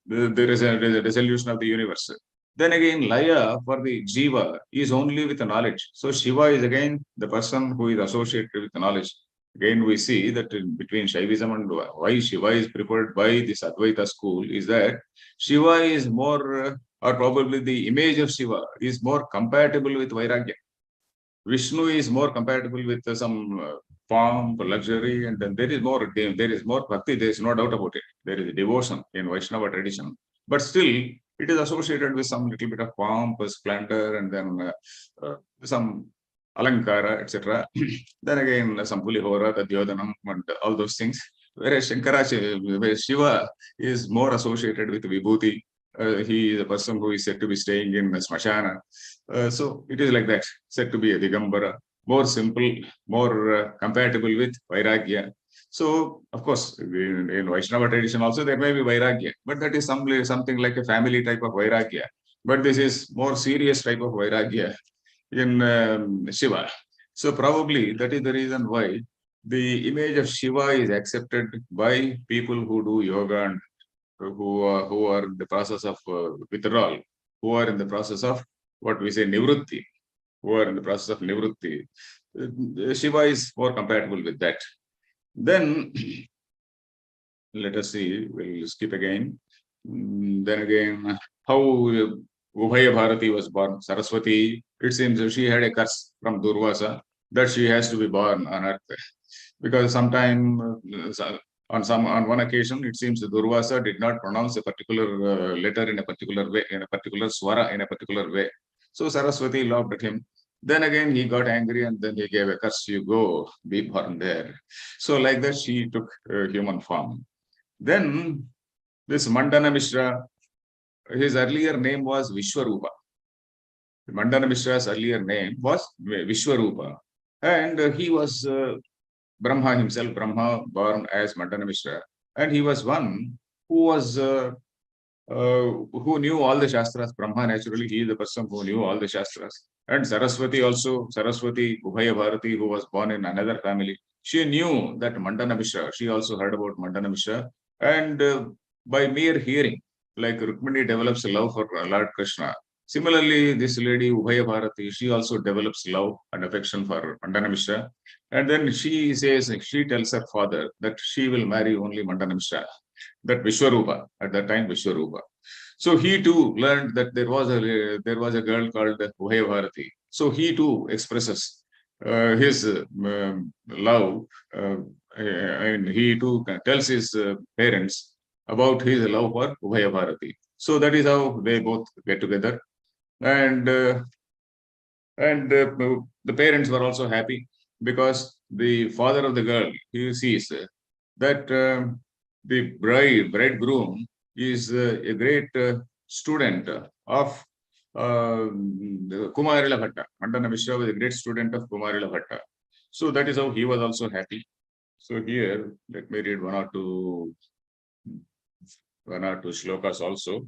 there is a dissolution of the universe. Then again, laya for the jiva is only with the knowledge. So Shiva is again the person who is associated with the knowledge. Again, we see that between Shaivism and why Shiva is preferred by this Advaita school is that Shiva is more, or probably the image of Shiva is more compatible with Vairagya. Vishnu is more compatible with some pomp, luxury, and then there is more bhakti. There is no doubt about it. There is devotion in Vaishnava tradition, but still it is associated with some little bit of pomp, splendor, and then some alankara, etc. Then again, some pulihora, tadyodanam, and all those things. Whereas Shiva is more associated with vibhuti. He is a person who is said to be staying in Smashana. So it is like that, said to be a Digambara, more simple, more compatible with Vairagya. So, of course, in Vaishnava tradition also there may be Vairagya, but that is something like a family type of Vairagya. But this is more serious type of Vairagya in Shiva. So probably that is the reason why the image of Shiva is accepted by people who do yoga and who are in the process of withdrawal, who are in the process of what we say nivrutti, who are in the process of nivrutti. Shiva is more compatible with that. Then let us see, we'll skip again. Then again, how Ubhaya Bharati was born. Saraswati, it seems she had a curse from Durvasa that she has to be born on earth. Because sometime on one occasion, it seems Durvasa did not pronounce a particular letter in a particular way, in a particular swara, in a particular way. So Saraswati laughed at him. Then again, he got angry and then he gave a curse, you go, be born there. So like that, she took human form. Then this Mandana Mishra, his earlier name was Vishwarupa. Mandana Mishra's earlier name was Vishwarupa. And he was Brahma himself, Brahma born as Mandana Mishra. And he was one who was who knew all the Shastras. Brahma, naturally, he is the person who knew all the Shastras. And Saraswati also, Saraswati Ubhaya Bharati, who was born in another family, she knew that Mandana Mishra. She also heard about Mandana Mishra. And by mere hearing, like Rukmini develops a love for Lord Krishna. Similarly, this lady Ubhaya Bharati, she also develops love and affection for Mandana Mishra. And then she says, she tells her father that she will marry only Mandana Mishra, that Vishwarupa, at that time Vishwarupa. So he too learned that there was a girl called Ubhaya Bharati. So he too expresses his love, and he too tells his parents about his love for Ubhaya Bharati. So that is how they both get together. And the parents were also happy because the father of the girl, he sees that the bridegroom is a great student of Kumarila Bhatta. Mandana Mishra was a great student of Kumarila Bhatta. So that is how he was also happy. So here, let me read one or two shlokas also.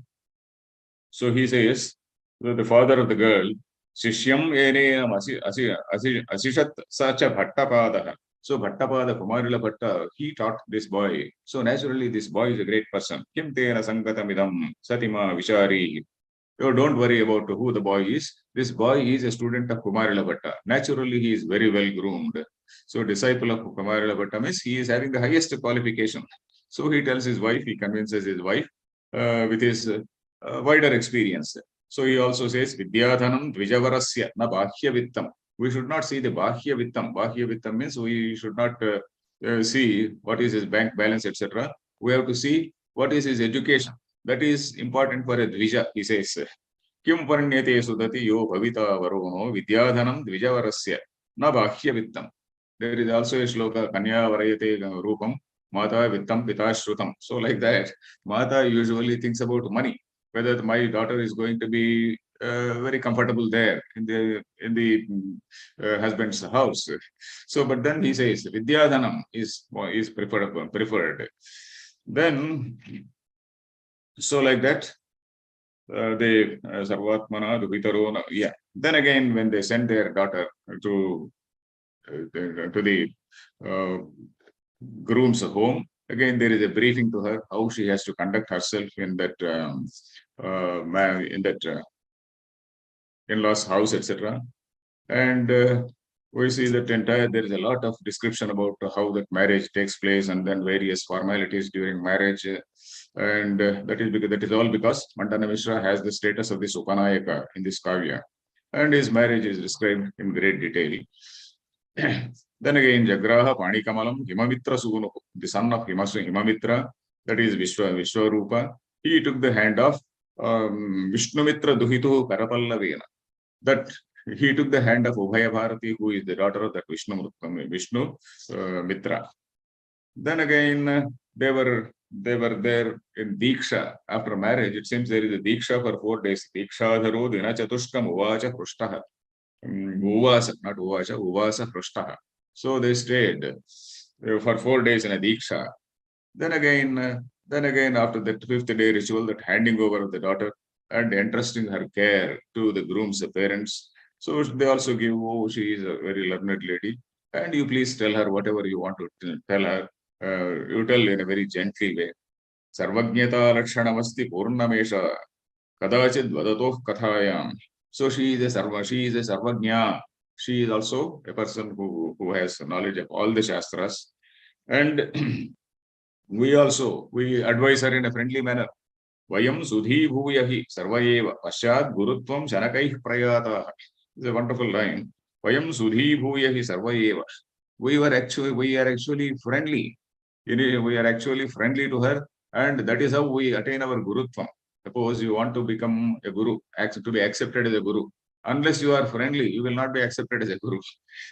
So he says, the father of the girl, Sishyam enenam asishat sacha bhattapadaha. So Bhattapada Kumarila Bhatta, he taught this boy. So naturally, this boy is a great person. Kim tena sangatamidam satima vishari. Oh, don't worry about who the boy is. This boy is a student of Kumarila Bhatta. Naturally, he is very well groomed. So disciple of Kumarila Bhatta means he is having the highest qualification. So he tells his wife, he convinces his wife with his wider experience. So he also says, Vidyadhanam Dvijavarasya na Bhahya Vittam. We should not see the Bhahya Vittam. Bhahya Vittam means we should not see what is his bank balance, etc. We have to see what is his education. That is important for a Dvija, he says. Kim Parnyate Sudati Yo Bhavita Varono Vidyadhanam Dvijavarasya na Bhahya Vittam. There is also a shloka, Kanya Varayate Rupam, Mata Vittam Pita Shrutam. So like that, Mata usually thinks about money, whether my daughter is going to be very comfortable there in the husband's house. So, but then he says Vidyadhanam is preferred. Then, so like that, they Sarvatmana Duhitarona. Yeah. Then again, when they send their daughter to the groom's home, again there is a briefing to her how she has to conduct herself in that in-laws house, etc. And we see that there is a lot of description about how that marriage takes place and then various formalities during marriage. And that is all because Mandana Mishra has the status of this Upanayaka in this Kavya. And his marriage is described in great detail. Then again, Jagraha Panikamalam Himamitra Sunu, the son of Himamitra, that is Vishwarupa, he took the hand of Vishnumitra Duhitu Karapallavena. That he took the hand of Ubhaya Bharati, who is the daughter of that Vishnu Mitra. Then again, they were there in Diksha after marriage. It seems there is a Diksha for 4 days. Diksha dharo dina chatushkam uvacha prushtaha. Uvasa, not uvacha, uvasa prushtaha. So they stayed for 4 days in a Diksha. Then again, after that 5th day ritual, that handing over of the daughter and entrusting her care to the groom's parents. So they also give, oh, she is a very learned lady, and you please tell her whatever you want to tell her. You tell in a very gently way. Sarvajnata lakshanamasti purnamesha kadachid vadatoh kathayam. So she is a sarvajna. She is also a person who has knowledge of all the shastras. And we advise her in a friendly manner. Vayam sudhi bhuyahi sarvayeva pasyad gurutvam shanakaih prayata. It's a wonderful line. Vayam sudhi bhuyahi sarvayeva. We are actually friendly. We are actually friendly to her, and that is how we attain our gurutvam. Suppose you want to become a guru, to be accepted as a guru. Unless you are friendly, you will not be accepted as a guru.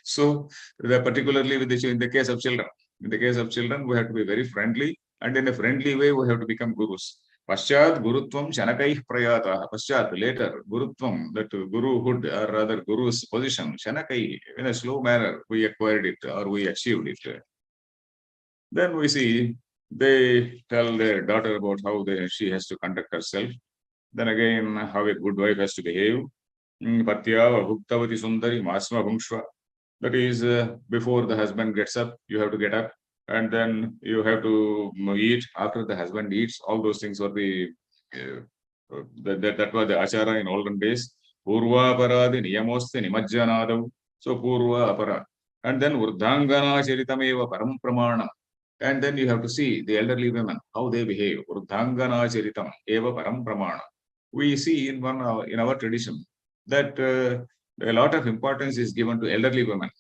So, particularly in the case of children. In the case of children, we have to be very friendly, and in a friendly way, we have to become gurus. Paschat Gurutvam Shanakaih Prayata. Paschat, later, Gurutvam, that Guruhood, or rather Guru's position, Shanakai, in a slow manner, we acquired it or we achieved it. Then we see they tell their daughter about how she has to conduct herself. Then again, how a good wife has to behave. Patya Bhuktavati Sundari Masma Bhungshva. That is, before the husband gets up, you have to get up. And then you have to eat after the husband eats. All those things were that was the Acharya in olden days. Purva Aparadi Niyamoste Nimajjanadav. So Purva Apara. And then Urdhangana Charitameva Param Pramana. And then you have to see the elderly women, how they behave. Urdhangana Charitam Eva Param Pramana. We see in our tradition that a lot of importance is given to elderly women.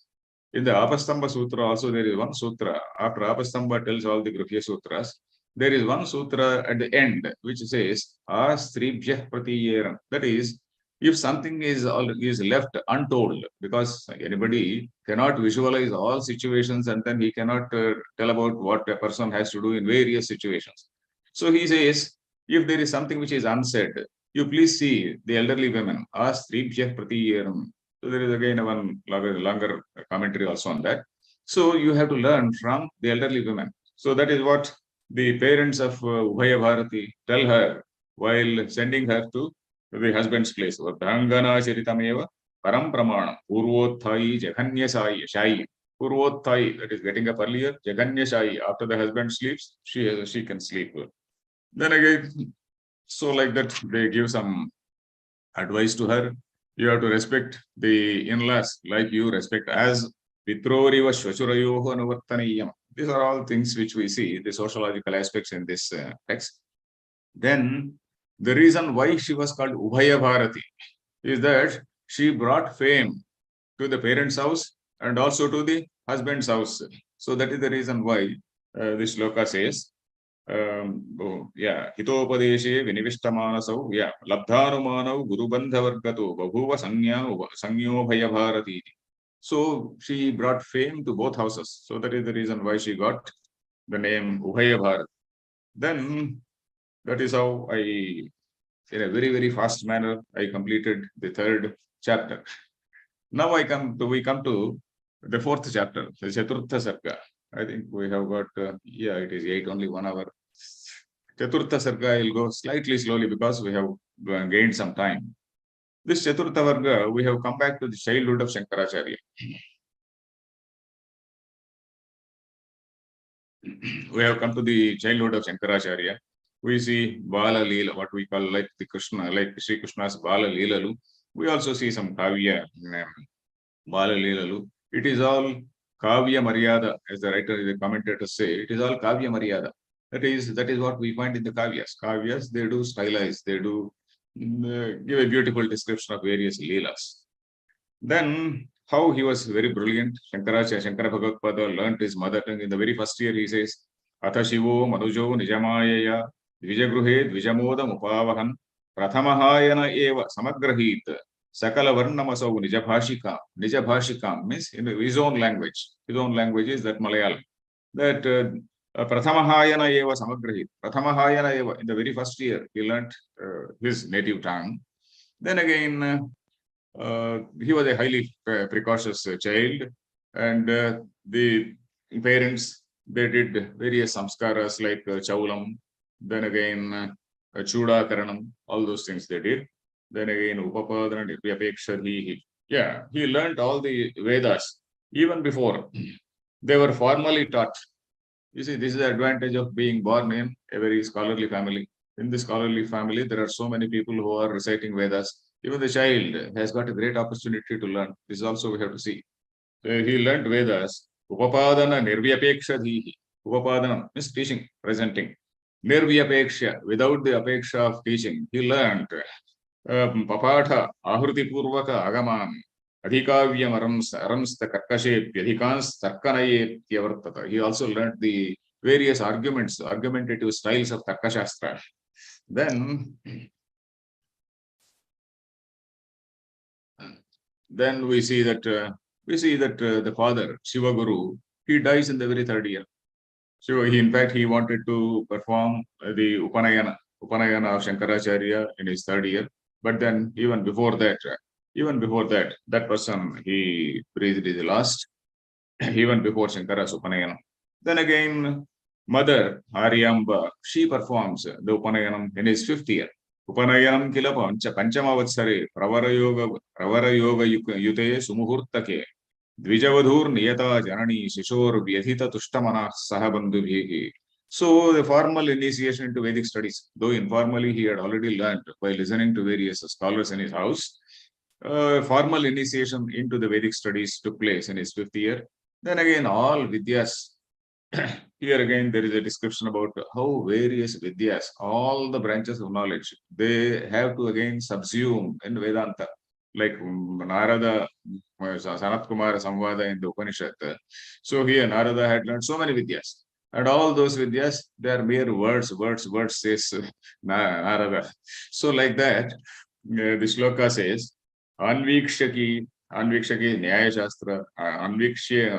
In the Apastamba Sutra also there is one sutra. After Apastamba tells all the Grihya Sutras, there is one sutra at the end which says, Astribhyah Pratiyeram. That is, if something is left untold, because anybody cannot visualize all situations and then he cannot tell about what a person has to do in various situations. So he says, if there is something which is unsaid, you please see the elderly women, Astribhyah Pratiyeram. So there is again one longer commentary also on that. So you have to learn from the elderly women. So that is what the parents of Ubhaya Bharati tell her while sending her to the husband's place. Vardhangana Charitameva Param Pramanam Purvotthai Jaganya Shayi. Purvotthai, that is getting up earlier, Jaganya Shayi. After the husband sleeps, she can sleep. Then again, so like that, they give some advice to her. You have to respect the in-laws like you respect as Pitroriva Shvachurayoho Anuvartaniyam. These are all things which we see, the sociological aspects in this text. Then the reason why she was called Ubhaya Bharati is that she brought fame to the parents' house and also to the husband's house. So that is the reason why this shloka says, Hitopadeshe Vinivishtamanasau, Labdhanumanau Gurubandhavargato, Babhuva Sangyo Bhaya Bharati. So she brought fame to both houses. So that is the reason why she got the name Ubhaya Bharati. Then that is how I in a very, very fast manner. I completed the 3rd chapter. Now we come to the 4th chapter, the Chaturtha Sarga. I think we have got, it is 8, only 1 hour. Chaturtha Sarga, I will go slightly slowly because we have gained some time. This Chaturtha Varga, we have come back to the childhood of Shankaracharya. We have come to the childhood of Shankaracharya. We see Bala Leela, what we call like the Krishna, like Sri Krishna's Bala Leelalu. We also see some Kavya Bala Leelalu. It is all Kavya Maryada, as the writer, the commentators say, it is all Kavya Maryada. That is what we find in the Kavyas. Kavyas, they do stylize, they do give a beautiful description of various Leelas. Then, how he was very brilliant. Shankara Bhagavadpada learnt his mother tongue. In the very first year, he says, Atha Shivo Manujo Nijamayaya Dvijagruhe Dvijamoda Mupavahan Prathamahayana Eva Samagrahit Sakala Varnamasau Nijabhashikam means in his own language. His own language is that Malayalam. That Prathamahayana Eva Samagrahit. Prathamahayana Eva, in the very first year, he learnt his native tongue. Then again, he was a highly precocious child, and the parents, they did various samskaras like chaulam, then again chuda karanam, all those things they did. Then again upapadana nirvyapeksha, he learned all the Vedas even before they were formally taught. You see, this is the advantage of being born in a very scholarly family. In this scholarly family, there are so many people who are reciting Vedas. Even the child has got a great opportunity to learn. This also we have to see. He learned Vedas. Upapadana nirvyapeksha dhihi. Upapadana means teaching, presenting. Nirvyapeksha, without the apeksha of teaching. He learned papatha ahruti purvaka agaman. Adhikavyam aramsta karkashe pyadhikans tarkanaye tyavartata. He also learned the various argumentative styles of Tarkashastra. Then we see that the father, Shiva Guru, he dies in the very 3rd year. So in fact, he wanted to perform the Upanayana of Shankaracharya in his 3rd year. But then even before that, that person, he breathed his last, even before Shankara's Upanayana. Then again, mother, Aryamba, she performs the Upanayanam in his 5th year. Upanayanam kila panchamavatsare pravara yoga yute sumuhurtake dvijavadhur niyata janani shishor vyadhita tushtamana sahabandubhihi. So the formal initiation into Vedic studies, though informally he had already learned by listening to various scholars in his house, formal initiation into the Vedic studies took place in his 5th year. Then again, all Vidyas, here again there is a description about how various Vidyas, all the branches of knowledge, they have to again subsume in Vedanta. Like Narada, Sanat Kumara Samvada in the Upanishad. So here Narada had learned so many Vidyas. And all those Vidyas, they are mere words, says Narada. So like that, the shloka says, Anvikshaki Nyaya Shastra, Anvikshaki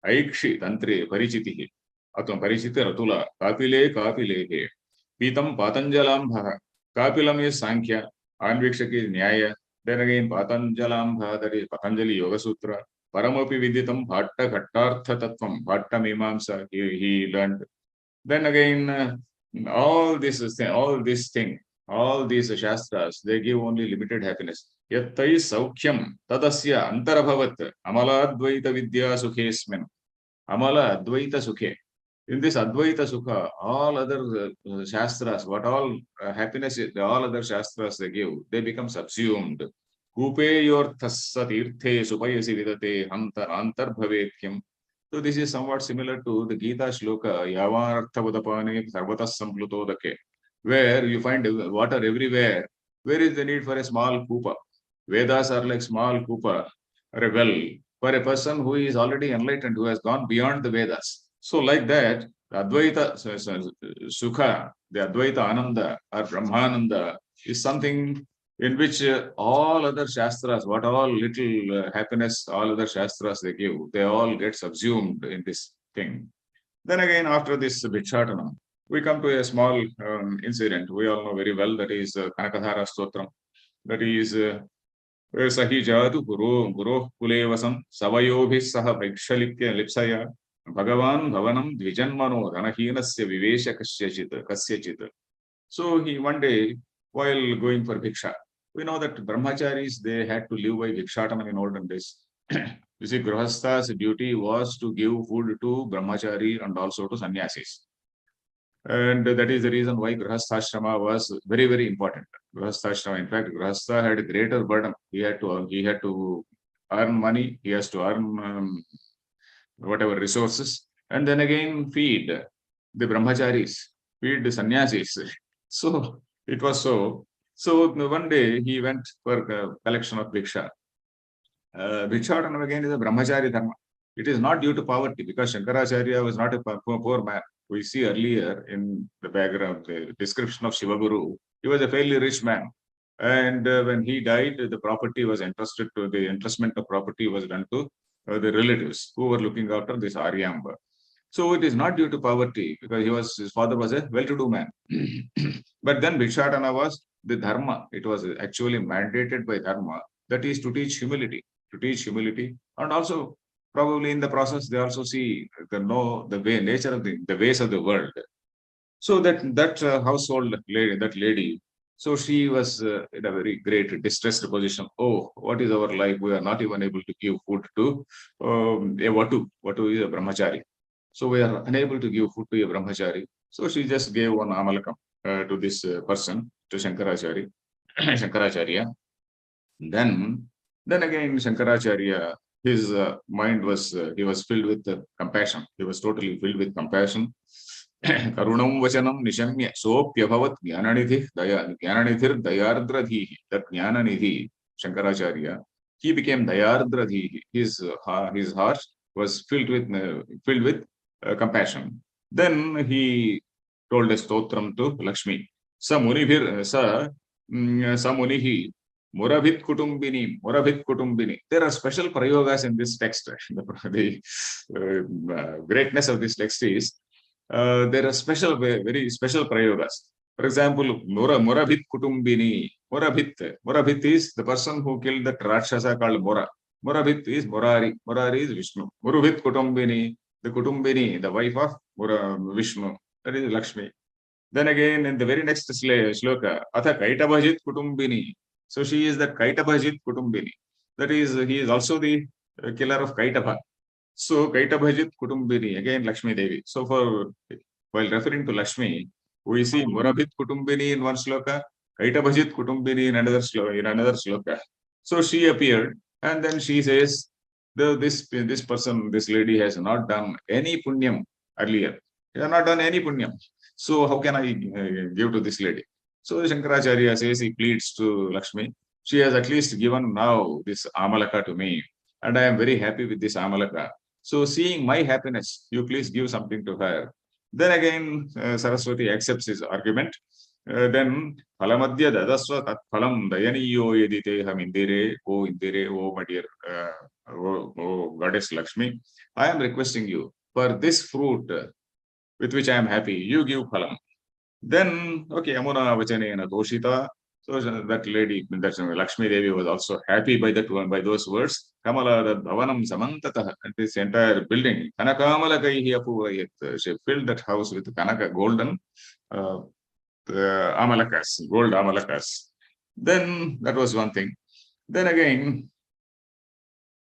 Aikshi Tantre Parichitihi, Atam Parichiti Ratula, Kapile, Pitam Patanjalam Bha, Kapilam is Sankhya, Anvikshaki is Nyaya, then again Patanjalam Bha, that is Patanjali Yoga Sutra, Paramapi Viditam Bhatta Ghattartha Tattvam, Bhatta Mimamsa, he learned. Then again, all these Shastras, they give only limited happiness. Yattai Saukhyam Tadasya Antarabhavat Amala Advaita Vidya Sukhesmin. Amala Advaita Sukhe. In this Advaita Sukha, all other Shastras, what all happiness, all other Shastras they give, they become subsumed. Kupe yorthassa tirthe supayasi vidate antar bhavetyam. So this is somewhat similar to the Gita shloka, Yavarthavudapane sarvatas samplutodake, where you find water everywhere. Where is the need for a small kupa? Vedas are like small kupa or a well for a person who is already enlightened, who has gone beyond the Vedas. So like that, the Advaita Sukha, the Advaita Ananda or Brahmananda is something in which all other Shastras, what all little happiness, all other Shastras they give, they all get subsumed in this thing. Then again, after this Bhikshatana, We come to a small incident. We all know very well that is Kanakadhara Stotram. That is Sahi Jatu Guru Kulevasam Savayobhi Saha Vrikshalipya Lipsaya Bhagavan Bhavanam Dvijanmano Ranahinasya Vivesha Kasyachit. So he one day, while going for Bhiksha, we know that brahmacharis, they had to live by Bhikshatanam in olden days. You see, Grihastha's duty was to give food to brahmachari and also to sannyasis. And that is the reason why Grihasthashrama was very, very important. Grihasthashrama, in fact, Grihastha had a greater burden. He had to earn money, he has to earn whatever resources, and then again feed the brahmacharis, feed the sannyasis. So it was so. So one day he went for collection of bhiksha. Bhikshatanam again is a brahmachari dharma. It is not due to poverty, because Shankaracharya was not a poor man. We see earlier in the background, the description of Shivaguru, he was a fairly rich man. And when he died, the property was entrusted to, the entrustment of property was done to the relatives who were looking after this Aryamba. So it is not due to poverty, because his father was a well-to-do man. But then Bhikshatana was the dharma. It was actually mandated by dharma, that is to teach humility, and also probably in the process they also see the way, nature of the ways of the world. So that household lady, that lady, so she was in a very great distressed position. Oh, what is our life? We are not even able to give food to a Vatu. Vatu is a brahmachari. So we are unable to give food to a brahmachari. So she just gave one amalakam to this person, to Shankaracharya. Then again, Shankaracharya, his mind was, he was filled with compassion. He was totally filled with compassion. Karunam Vachanam Nishamya Sopyabhavat Jnananidhi Jnananidhir Dayardradhihi. That Jnananidhi, Shankaracharya, he became Dayardradhihi. His heart was filled with compassion. Then he told a stotram to Lakshmi. Sa Munibhir Sa Munihi Murabhit Kutumbini. There are special prayogas in this text. The greatness of this text is there are very special prayogas. For example, Murabhit Kutumbini. Murabhit is the person who killed that Rakshasa called Mura. Murabhit is Murari. Murari is Vishnu. Murabhit Kutumbini, the Kutumbini, the wife of Vishnu. That is Lakshmi. Then again, in the very next shloka, Atha Kaitabhajit Kutumbini. So she is that Kaitabhajit Kutumbini. That is, he is also the killer of Kaitabha. So Kaitabhajit Kutumbini, again Lakshmi Devi. So while referring to Lakshmi, we see Murabhit Kutumbini in one shloka, Kaitabhajit Kutumbini in another shloka. So she appeared, and then she says, this person, this lady has not done any punyam earlier. He has not done any punyam. So how can I give to this lady? So Shankaracharya says, he pleads to Lakshmi. She has at least given now this Amalaka to me, and I am very happy with this Amalaka. So seeing my happiness, you please give something to her. Then again, Saraswati accepts his argument. Then Phalamadya Dadasva Tat Phalam Dayaniyo Yedite Ham Indire, oh my dear, oh Goddess Lakshmi, I am requesting you for this fruit with which I am happy, you give phalam. Then, okay, Amuna Vachanena Doshita. So that lady, that Lakshmi Devi, was also happy by that one, by those words. Kamala Bhavanam Samantata, and this entire building. Kanakamala Kaihi Apurayat. She filled that house with Kanaka golden Amalakas, gold Amalakas. Then that was one thing. Then again,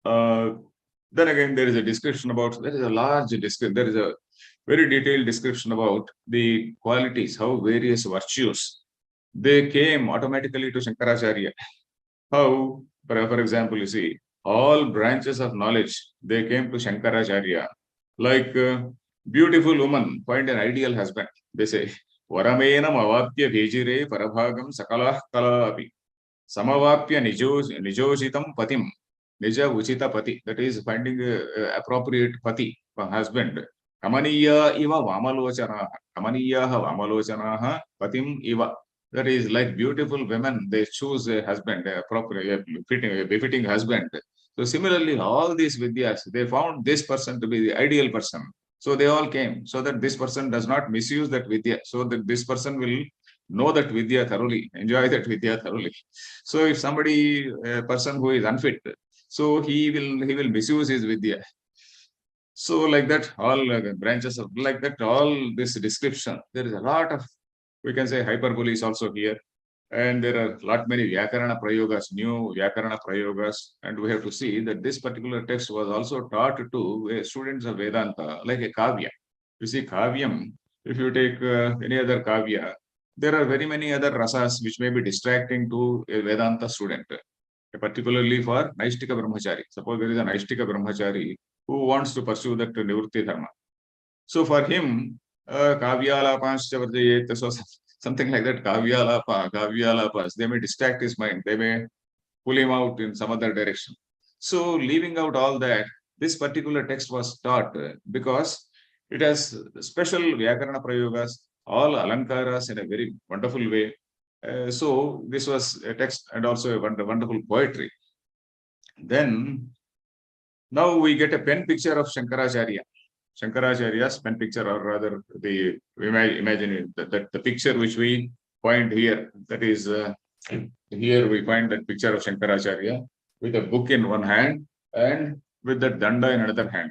there is a description about, there is a large description, there is a very detailed description about the qualities, how various virtues, they came automatically to Shankaracharya. How, for example, you see, all branches of knowledge, they came to Shankaracharya. Like beautiful woman find an ideal husband. They say, Varamenam avapya vejire parabhagam sakalah kalapi. Samavapya nijojitam patim. Nija uchita pati. That is finding appropriate pati, husband. Kamaniya iva vamalochanaha. Kamaniyaha vamalochanaha patim iva. That is like beautiful women, they choose a husband, appropriate, befitting husband. So similarly, all these vidyas, they found this person to be the ideal person. So they all came so that this person does not misuse that Vidya, so that this person will know that Vidya thoroughly, enjoy that Vidya thoroughly. So if somebody, a person who is unfit, so he will misuse his Vidya. So like that, all branches of like that, all this description, there is a lot of, we can say, hyperbole is also here. And there are lot many Vyakarana Prayogas, new Vyakarana Prayogas. And we have to see that this particular text was also taught to students of Vedanta, like a Kavya. You see, Kavyam, if you take any other Kavya, there are very many other rasas which may be distracting to a Vedanta student, particularly for Naishtika Brahmachari. Suppose there is a Naishtika Brahmachari who wants to pursue that Nivritti Dharma. So for him, Kavyalapanscha Varjayet, so something like that, Kavyalapas, they may distract his mind, they may pull him out in some other direction. So leaving out all that, this particular text was taught because it has special Vyakarana Prayogas, all Alankaras in a very wonderful way. So this was a text and also a wonderful poetry. Then, now we get a pen picture of Shankaracharya. Shankaracharya's pen picture, or rather, imagine that the picture which we find here, that is, here we find that picture of Shankaracharya with a book in one hand and with the danda in another hand.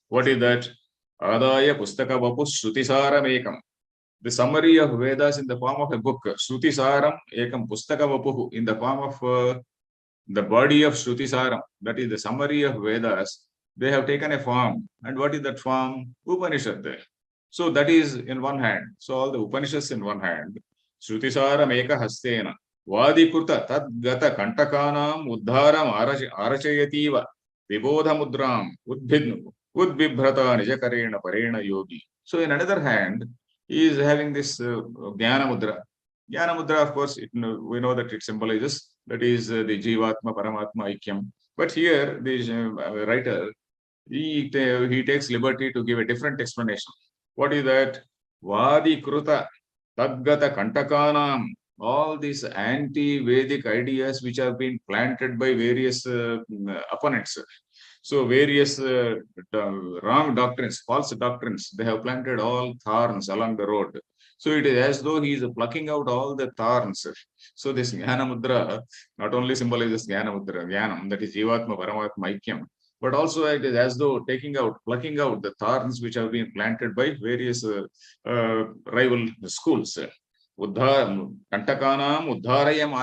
What is that? Adaya Pustaka Vapu Shrutisaram Ekam. The summary of Vedas in the form of a book. Shrutisaram Ekam Pustaka Vapu, in the form of the body of Shrutisaram, that is the summary of Vedas. They have taken a form. And what is that form? Upanishad. So that is in one hand. So all the Upanishads in one hand. Shrutisaram Eka Hastena. Vadikurta Tad Gata Kantakanam Uddharam Arachayativa Vibodha Mudram Udbibhrata Nijakarena Parena Yogi. So in another hand, he is having this Jnana Mudra. Jnana Mudra, of course, we know that it symbolizes, that is the Jivatma Paramatma Aikyam. But here, the writer, he takes liberty to give a different explanation. What is that? Vadi Kruta Tadgata Kantakanam. All these anti-Vedic ideas which have been planted by various opponents. So various wrong doctrines, false doctrines, they have planted all thorns along the road. So it is as though he is plucking out all the thorns. So this Jnana Mudra not only symbolizes Jnana Mudra, Jnanam, that is Jivatma Paramatma Aikyam, but also it is as though plucking out the thorns which have been planted by various rival schools. Kantakanam Uddharayam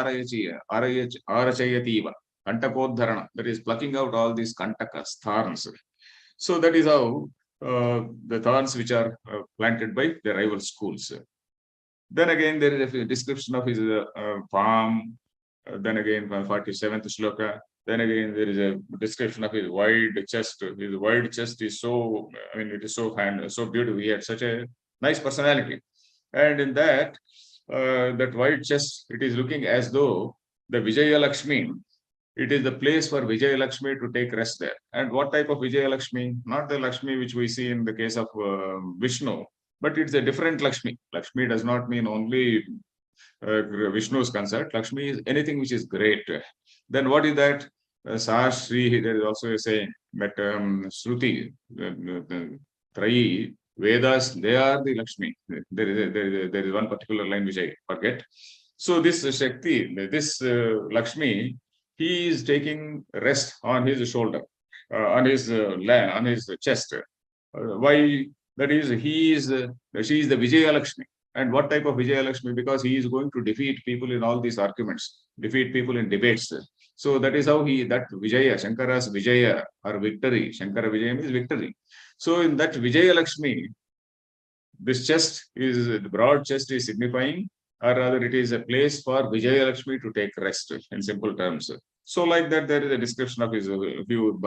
Arachayativa. Kantakodharana, that is plucking out all these kantakas, thorns. So that is how the thorns which are planted by the rival schools. Then again, there is a description of his palm. Then again, 47th shloka. Then again, there is a description of his wide chest. His wide chest is so, it is so fine, so beautiful. He had such a nice personality. And in that, that wide chest, it is looking as though the Vijaya Lakshmi, it is the place for Vijaya Lakshmi to take rest there. And what type of Vijaya Lakshmi? Not the Lakshmi which we see in the case of Vishnu, but it's a different Lakshmi. Lakshmi does not mean only Vishnu's concert. Lakshmi is anything which is great. Then what is that? Sahasri, there is also a saying that Shruti, Trayi, Vedas, they are the Lakshmi. There is one particular line which I forget. So this Shakti, this Lakshmi, he is taking rest on his shoulder, on his chest. Why? That is, she is the Vijaya Lakshmi. And what type of Vijaya Lakshmi? Because he is going to defeat people in all these arguments, defeat people in debates. So that is how that Vijaya, Shankara's Vijaya or victory, Shankara Vijaya is victory. So in that Vijaya Lakshmi, this chest is, the broad chest is signifying, or rather it is a place for Vijaya Lakshmi to take rest in simple terms. So like that, there is a description of his few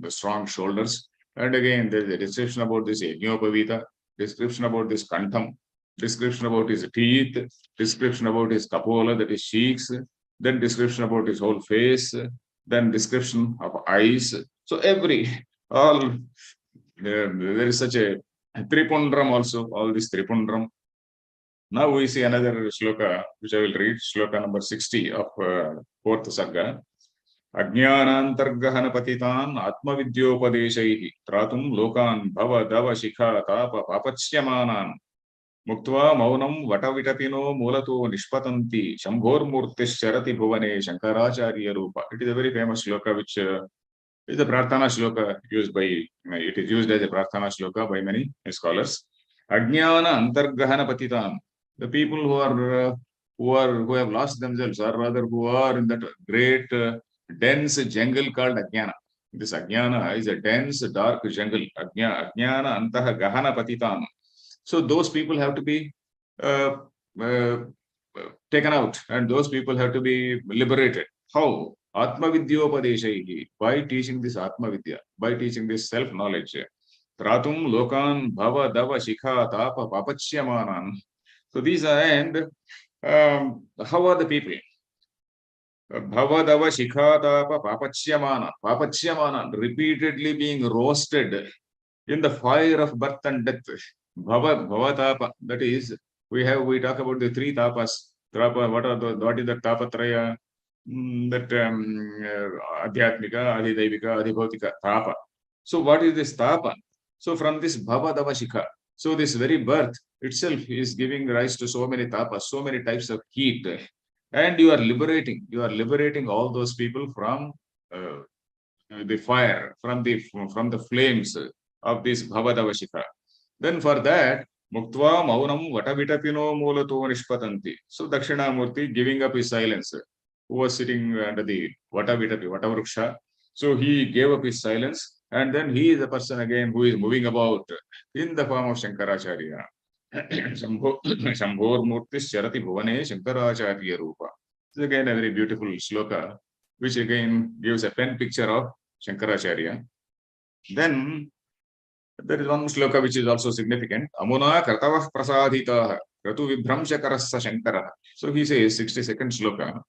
strong shoulders. And again, there is a description about this Yajnopavita, description about this Kantham, description about his teeth, description about his Kapola, that is cheeks, then description about his whole face, then description of eyes. So there is such a Tripundram also, all this Tripundram. Now we see another shloka, which I will read, shloka number 60 of 4th Sarga. Ajnananthargahana patitan atmavidyopodeshaihi tratum lokan bhava dava shikha tapa papachyamanan muktva maunam vatavitapino mulato nishpatanti shambhormurtis charati bhuvane Shankaracharya Rupa. It is a very famous shloka which is a prarthana shloka used by, it is used as a prarthana shloka by many scholars. Ajnana antargahana patitan. The people who have lost themselves, or rather who are in that great dense jungle called Ajnana. This Ajnana is a dense, dark jungle. Ajnana antaha gahana patitam. So those people have to be uh, uh, taken out, and those people have to be liberated. How? Atmavidyopodeshaihi, by teaching this Atmavidya, by teaching this self-knowledge. Tratum lokan bhava dava shikha tapa papachyamanan. So these are, and how are the people? Bhava dava shikha tapa papachyamanan, repeatedly being roasted in the fire of birth and death. Bhavatapa, that is, we talk about the three tapas. What is the tapatraya? That Adhyatmika, Adhidaivika, Adhibhautika, tapa. So what is this tapa? So from this Bhavadava Shikha, so this very birth itself is giving rise to so many tapas, so many types of heat. And you are liberating all those people from the fire, from the flames of this Bhavadava Shikha. Then for that, Muktva Maunam Vatavitapino Mulato Nishpatanti. So Dakshinamurti giving up his silence, who was sitting under the Vatavitapi, Vatavruksha. So he gave up his silence, and then he is the person again who is moving about in the form of Shankaracharya. Shambhor Murtis Charati Bhuvane Shankaracharya Rupa. This is again a very beautiful shloka, which again gives a pen picture of Shankaracharya. Then there is one shloka which is also significant. Amuna Kartavah Prasadhita Kratu Vibramshakarassa Shankara. So he says, 62nd shloka.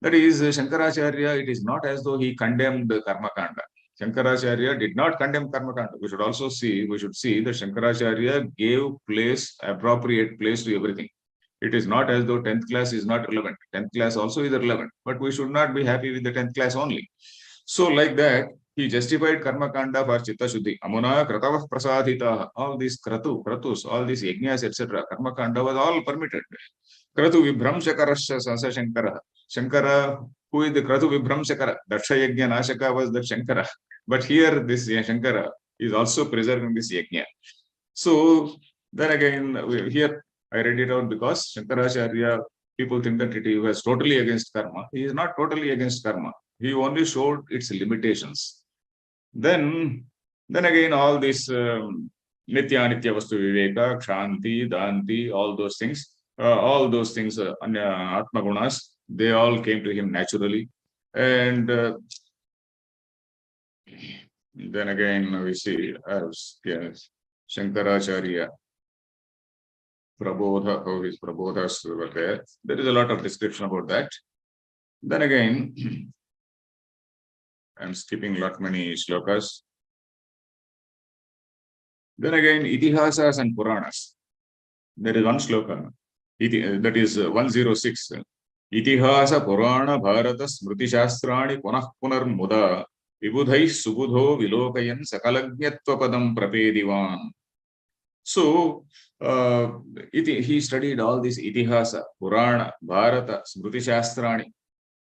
That is, Shankaracharya, it is not as though he condemned Karma Kanda. Shankaracharya did not condemn Karma Kanda. We should see that Shankaracharya gave appropriate place to everything. It is not as though 10th class is not relevant. 10th class also is relevant, but we should not be happy with the 10th class only. So like that, he justified Karma Kanda for Chitta Shuddhi. Amuna Kratavah Prasadhita, all these Kratus, all these Yajnas, etc. Karma Kanda was all permitted. Kratu Vibramshakarasya Sasa Shankara. Shankara, who is the Kratu Vibramshakara? Daksha Yajna Nashaka was the Shankara. But here, this Shankara is also preserving this Yajna. So then again, here I read it out because Shankaracharya, people think that he was totally against karma. He is not totally against karma. He only showed its limitations. Then again, all this Nitya Nitya Vastu Viveka, Kshanti, Danti, all those things, Atma Gunas, they all came to him naturally. And then again, we see Shankaracharya, Prabodha, how his Prabodhas were there. There is a lot of description about that. Then again, I'm skipping many shlokas. Then again, Itihasas and Puranas. There is one shloka, that is 106. Itihasa Purana Bharata Smriti Shastrani Punah Punar Muda Vibudhai Subudho Vilokayan Sakalagnyatva Padam Prapedivan. So, he studied all this Itihasa, Purana, Bharata, Smriti Shastrani.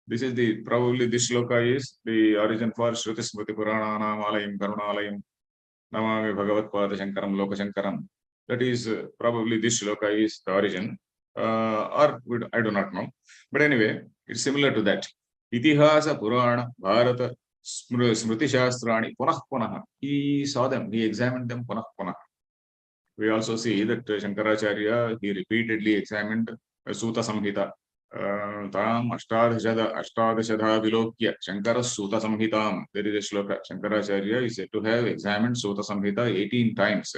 This is probably this shloka is the origin for Shruti Smriti Purana Namalayam Karunalayam Namami Bhagavatpada Shankaram Loka Shankaram. That is probably this shloka is the origin, or I do not know. But anyway, it's similar to that. Itihasa, Purana, Bharata, Smriti Shastrani, Punah Punaha. He saw them, he examined them, Punah Punaha. We also see that Shankaracharya, he repeatedly examined Suta Samhita. Tam Ashtadashadha Vilokya Shankara Suta Samhitam. There is a shloka. Shankaracharya is said to have examined Suta Samhita 18 times.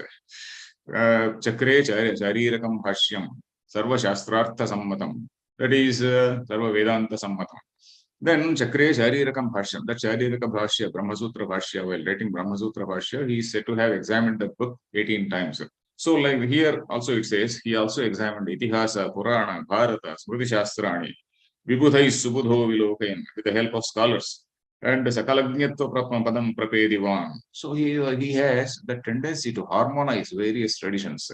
Chakre Charirakam Bhashyam Sarva Shastrartha Sammatam. That is Sarva Vedanta Sammatam. Then Chakre Charirakam Bhashyam. That Chariraka Bhashya, Brahmasutra Bhashya, while writing Brahmasutra Bhashya, he is said to have examined the book 18 times. So like here also it says, he also examined Itihasa, Purana, Bharata, Smriti Shastrani, Vibudhai Subudho Vilokayan, with the help of scholars. and Sakalagnyatva Padam Prapedivan. So he has the tendency to harmonize various traditions.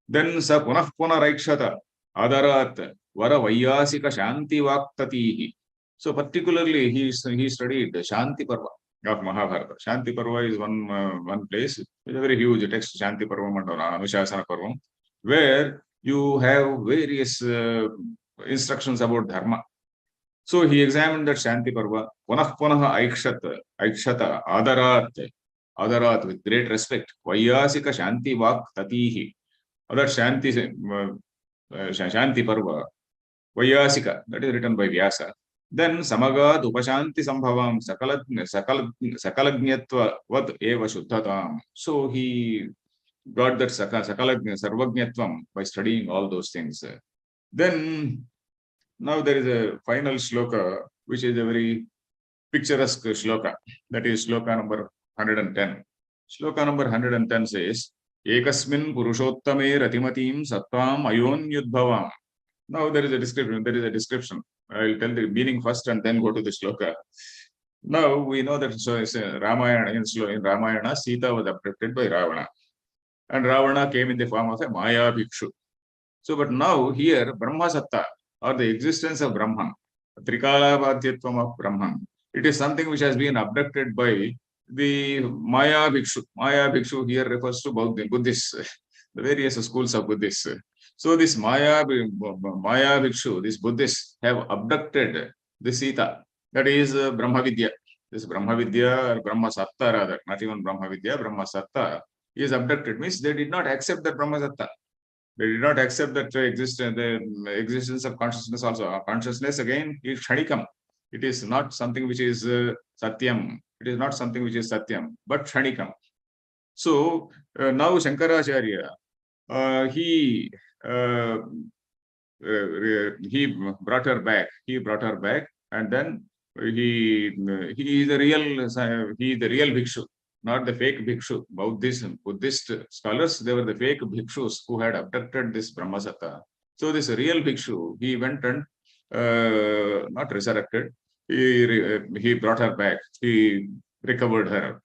Then Sa Punah Puna Raikshata Adarat Vara Vyasika Shanti Vaktatihi. So particularly he studied the Shanti Parva of Mahabharata. Shanti Parva is one place. It's a very huge text, Shanti Parva and Anushasana Parva, where you have various instructions about dharma. So he examined that Shanti Parva, Punah Punah Aikshata Adarat with great respect, Vyasika Shanti Vaktatihi. That Shanti Parva, Vyasika, that is written by Vyasa. Then Samagad Upashanti Sambhavam Sakalagnyatva Vad Eva Shuddhatam. So he got that Sarvagnyatvam by studying all those things. Then now there is a final shloka, which is a very picturesque shloka. That is shloka number 110. Shloka number 110 says, Ekasmin Purushottame Ratimatim Sattvam Ayonyudbhavam. Now there is a description. I will tell the meaning first and then go to the shloka. Now we know that Ramayana, in Ramayana, Sita was abducted by Ravana. And Ravana came in the form of a Maya Bhikshu. So, but now here, Brahma Satta, or the existence of Brahman, Trikala Badhyatvam of Brahman, it is something which has been abducted by the Maya Bhikshu. Maya Bhikshu here refers to Buddhists, the various schools of Buddhists. So this Maya Bhikshu, these Buddhists have abducted the Sita, that is Brahma Vidya. This Brahma Vidya or Brahma Satta rather, not even Brahma Vidya, Brahma Satta is abducted, means they did not accept that Brahma Satta. They did not accept that the existence of consciousness also. Consciousness again is Kshanikam. It is not something which is Satyam. It is not something which is Satyam, but Kshanikam. So now Shankaracharya, he brought her back. He brought her back, and then he is the real Bhikshu, not the fake Bhikshu. Buddhist scholars, they were the fake Bhikshus who had abducted this Brahmasatta. So this real Bhikshu, he went and not resurrected. He brought her back. He recovered her.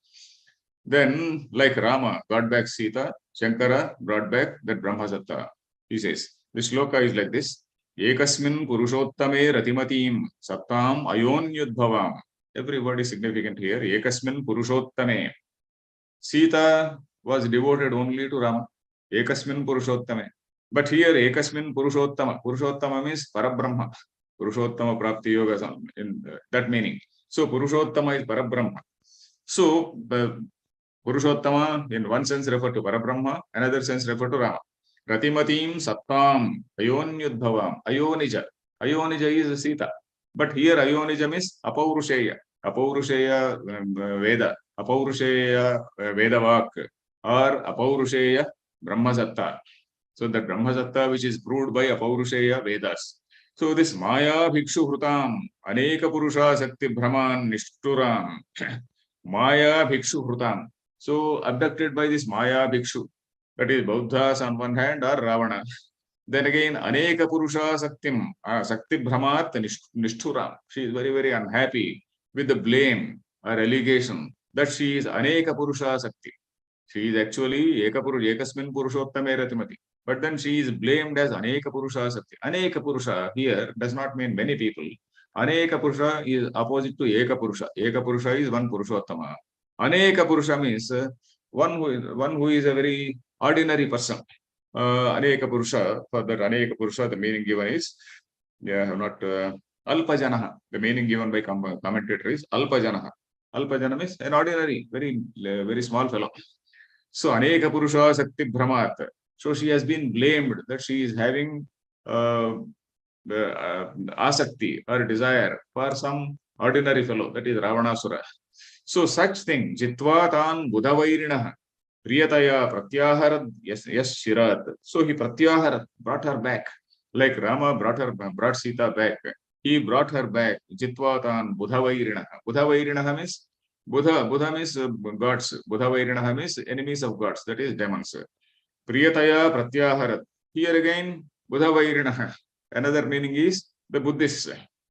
Then, like Rama got back Sita, Shankara brought back that Brahmasatta. He says, the shloka is like this. Ekasmin Purushottame Ratimatim Sattam Ayonyudbhavam. Every word is significant here. Ekasmin Purushottame. Sita was devoted only to Rama. Ekasmin Purushottame. But here, Ekasmin Purushottama. Purushottama means Parabrahma. Purushottama Prapti Yoga, in that meaning. So, Purushottama is Parabrahma. So, Purushottama in one sense refer to Parabrahma, another sense refer to Rama. Ratimatim Sattam Ayonyudbhavam. Ayonija. Ayonija is Sita. But here Ayonija means Apaurusheya. Apaurusheya Veda. Apaurusheya Vedavak. Or Apaurusheya Brahmasatta. So that Brahmasatta which is proved by Apaurusheya Vedas. So this Maya Bhikshu Hrutam Aneka Purusha Sakti Brahman Nishturam. Maya Bhikshu Hrutam. So abducted by this Maya Bhikshu. That is Buddhas on one hand or Ravana. Then again, Aneka Purusha Saktim, Sakti Brahmat Nishturam. She is very, very unhappy with the blame or allegation that she is Aneka Purusha Sakti. She is actually Ekasmin Purushottame Ratimati. But then she is blamed as Aneka Purusha Sakti. Aneka Purusha here does not mean many people. Aneka Purusha is opposite to Eka Purusha. Eka Purusha is one Purushottama. Aneka Purusha means one who is a very ordinary person. Aneka Purusha, for that Aneka Purusha, the meaning given is, Alpajanaha. The meaning given by commentator is Alpajanaha. Alpajana means an ordinary, very, very small fellow. So Aneka Purusha Sakti Brahmat. So she has been blamed that she is having asakti or desire for some ordinary fellow, that is Ravanasura. So such thing, Jitvatan Budhavairinaha. Priyataya Pratyaharad yes Shirad. So he Pratyaharad brought her back. Like Rama brought Sita back. He brought her back. Jitvatan Budhavairinaha. Budhavairinaha means Buddha means gods. Budhavairinaha means enemies of gods, that is demons. Priyataya Pratyaharad. Here again, Budhavairinaha. Another meaning is the Buddhists.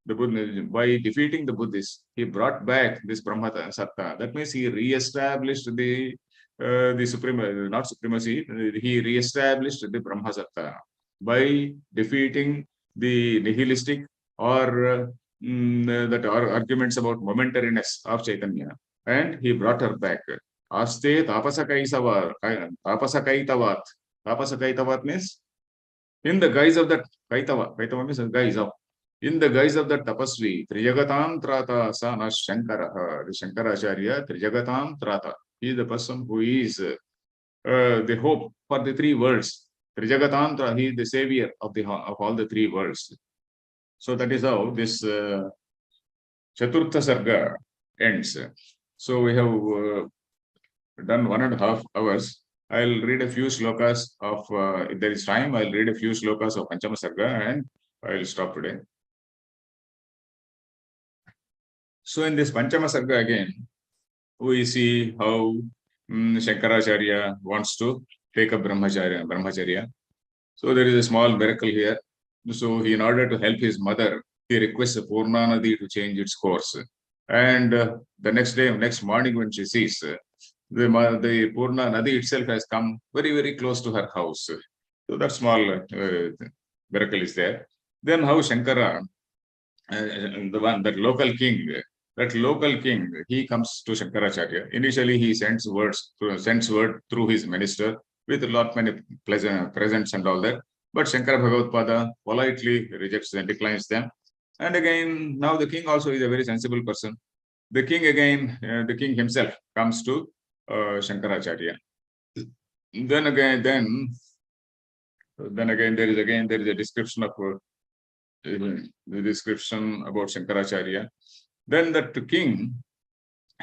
by defeating the Buddhists, he brought back this Brahma Satta. That means he re-established the not supremacy. He re-established the Brahma Satta by defeating the nihilistic or arguments about momentariness of Chaitanya, and he brought her back. Aste tapasakaitavat. Tapasakaitavat means in the guise of that Kaitava. Kaitava means guise of. In the guise of that tapasvi, Trijagatam Trata Sana Shankara, the Shankaracharya, Trijagatam Trata. He is the person who is the hope for the three worlds. Trijagatam Trata, he is the savior of all the three worlds. So that is how this Chaturtha Sarga ends. So we have done 1.5 hours. I'll read a few slokas of, if there is time, I'll read a few slokas of Panchama Sarga and I'll stop today. So in this Panchama Sarga again, we see how Shankaracharya wants to take up Brahmacharya. So there is a small miracle here. So in order to help his mother, he requests Purna Nadi to change its course. And the next morning when she sees, the Purna Nadi itself has come very, very close to her house. So that small miracle is there. Then how Shankara, that local king, he comes to Shankaracharya. Initially, he sends word through his minister with a lot many presents and all that. But Shankara Bhagavadpada politely rejects and declines them. And again, now the king also is a very sensible person. The king himself comes to Shankaracharya. Then again, there is a description of the description about Shankaracharya. Then that king,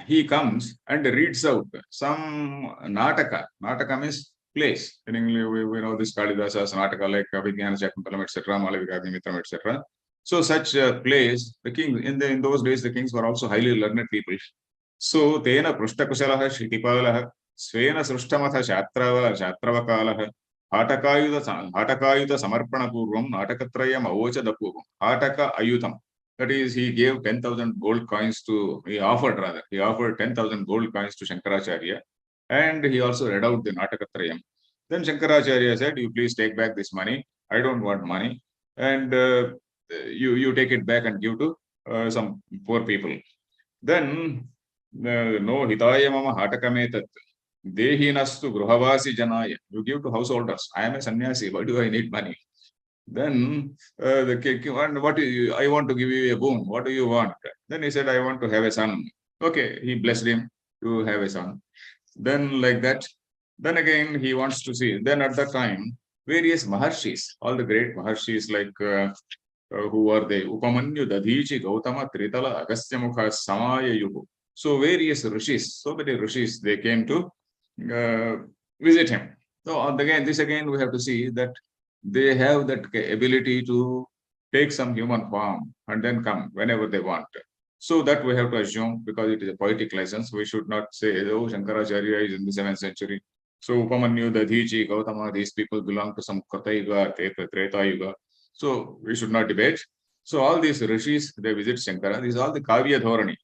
he comes and reads out some Nataka. Nataka means plays. In English, we know this Kalidasa's Nataka like Abhijnana Shakuntalam, etc., Malavigagnitram, etc. So such plays, the king, in those days, the kings were also highly learned people. So, Tena Prushtakushalaha Shitipalaha, Svena Srushtamatha Shatravakalaha, Hatakayuta Samarpana Purvam, Natakatrayam Avocha Dapurvam, Hataka Ayutam. That is, he gave 10,000 gold coins he offered 10,000 gold coins to Shankaracharya, and he also read out the Natakatrayam. Then Shankaracharya said, you please take back this money. I don't want money. And you take it back and give to some poor people. Then, no hitaya mama hatakametat dehinastu gruhavasi janaya. You give to householders. I am a sannyasi. Why do I need money? Then the king, I want to give you a boon. What do you want? Then he said, I want to have a son. Okay, he blessed him to have a son. Then like that, then again he wants to see. Then at that time, various maharshis, all the great maharshis like who are they? Upamanyu, Dadhichi, Gautama, Tritala, Agasthyamukha, Samaya Yuhu. So various rishis, so many rishis, they came to visit him. So again, we have to see that they have that ability to take some human form and then come whenever they want. So that we have to assume, because it is a poetic license, we should not say, oh, Shankaracharya is in the 7th century. So Upamanyu, Dadhichi, Gautama, these people belong to some Krita Yuga, Treta Yuga. So we should not debate. So all these rishis, they visit Shankara. These are all the Kavya Dhorani.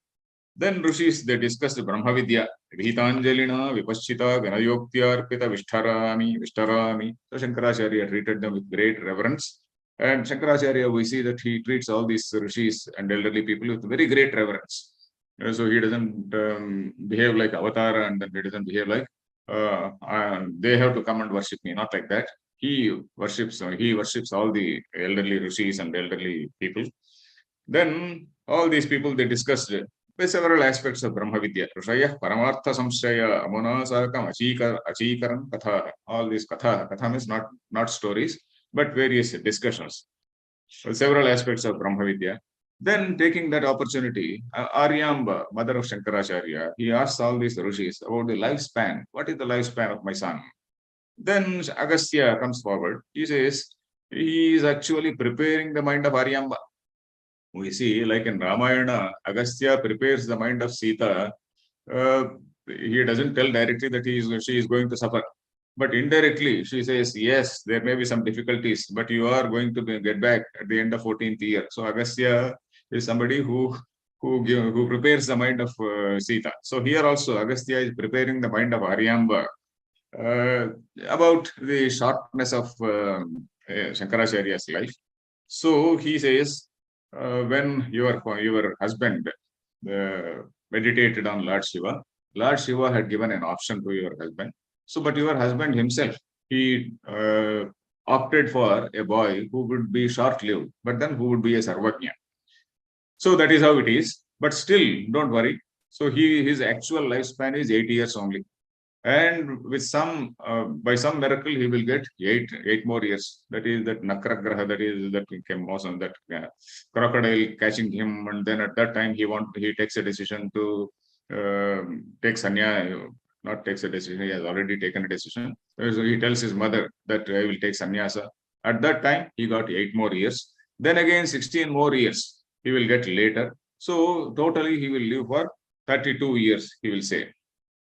Then rishis, they discuss the Brahmavidya. Vihitanjalina, Vipaschita, Ganayoktya, Vishtarami. So Shankaracharya treated them with great reverence. And Shankaracharya, we see that he treats all these rishis and elderly people with very great reverence. So he doesn't behave like Avatar, and then he doesn't behave like they have to come and worship me. Not like that. He worships all the elderly rishis and elderly people. Then all these people, they discussed several aspects of Brahmavidya. Rishaya, Paramartha Samshaya, Amuna Sakam, Achikaran, Katha. All these Katha. Katha means not stories, but various discussions. Several aspects of Brahmavidya. Then taking that opportunity, Aryamba, mother of Shankaracharya, he asks all these rishis about the lifespan. What is the lifespan of my son? Then Agastya comes forward. He says he is actually preparing the mind of Aryamba. We see, like in Ramayana, Agastya prepares the mind of Sita. He doesn't tell directly that she is going to suffer. But indirectly, she says, yes, there may be some difficulties, but you are going to get back at the end of 14th year. So Agastya is somebody who prepares the mind of Sita. So here also Agastya is preparing the mind of Aryamba about the shortness of Shankaracharya's life. So he says, when your husband meditated on Lord Shiva had given an option to your husband. So, but your husband himself, he opted for a boy who would be short-lived, but then who would be a Sarvajna. So that is how it is. But still, don't worry. So his actual lifespan is 8 years only. And with by some miracle, he will get eight more years. That is that Nakragraha, that crocodile catching him, and then at that time he takes a decision to take sannyasa. Not takes a decision; he has already taken a decision. So he tells his mother that I will take sannyasa. At that time, he got 8 more years. Then again, 16 more years he will get later. So totally, he will live for 32 years. He will say.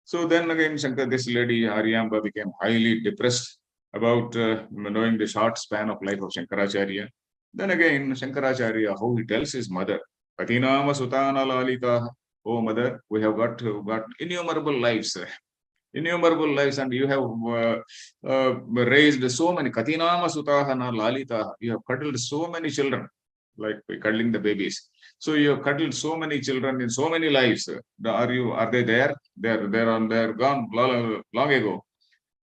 So then again, this lady Aryamba became highly depressed about knowing the short span of life of Shankaracharya. Then again, Shankaracharya, how he tells his mother, Patinama Sutana Lalita, oh mother, we have got innumerable lives, and you have raised so many, Katinama Sutahana Lalita, you have cuddled so many children, like cuddling the babies. So you have cuddled so many children in so many lives. Are they there? They're gone long ago.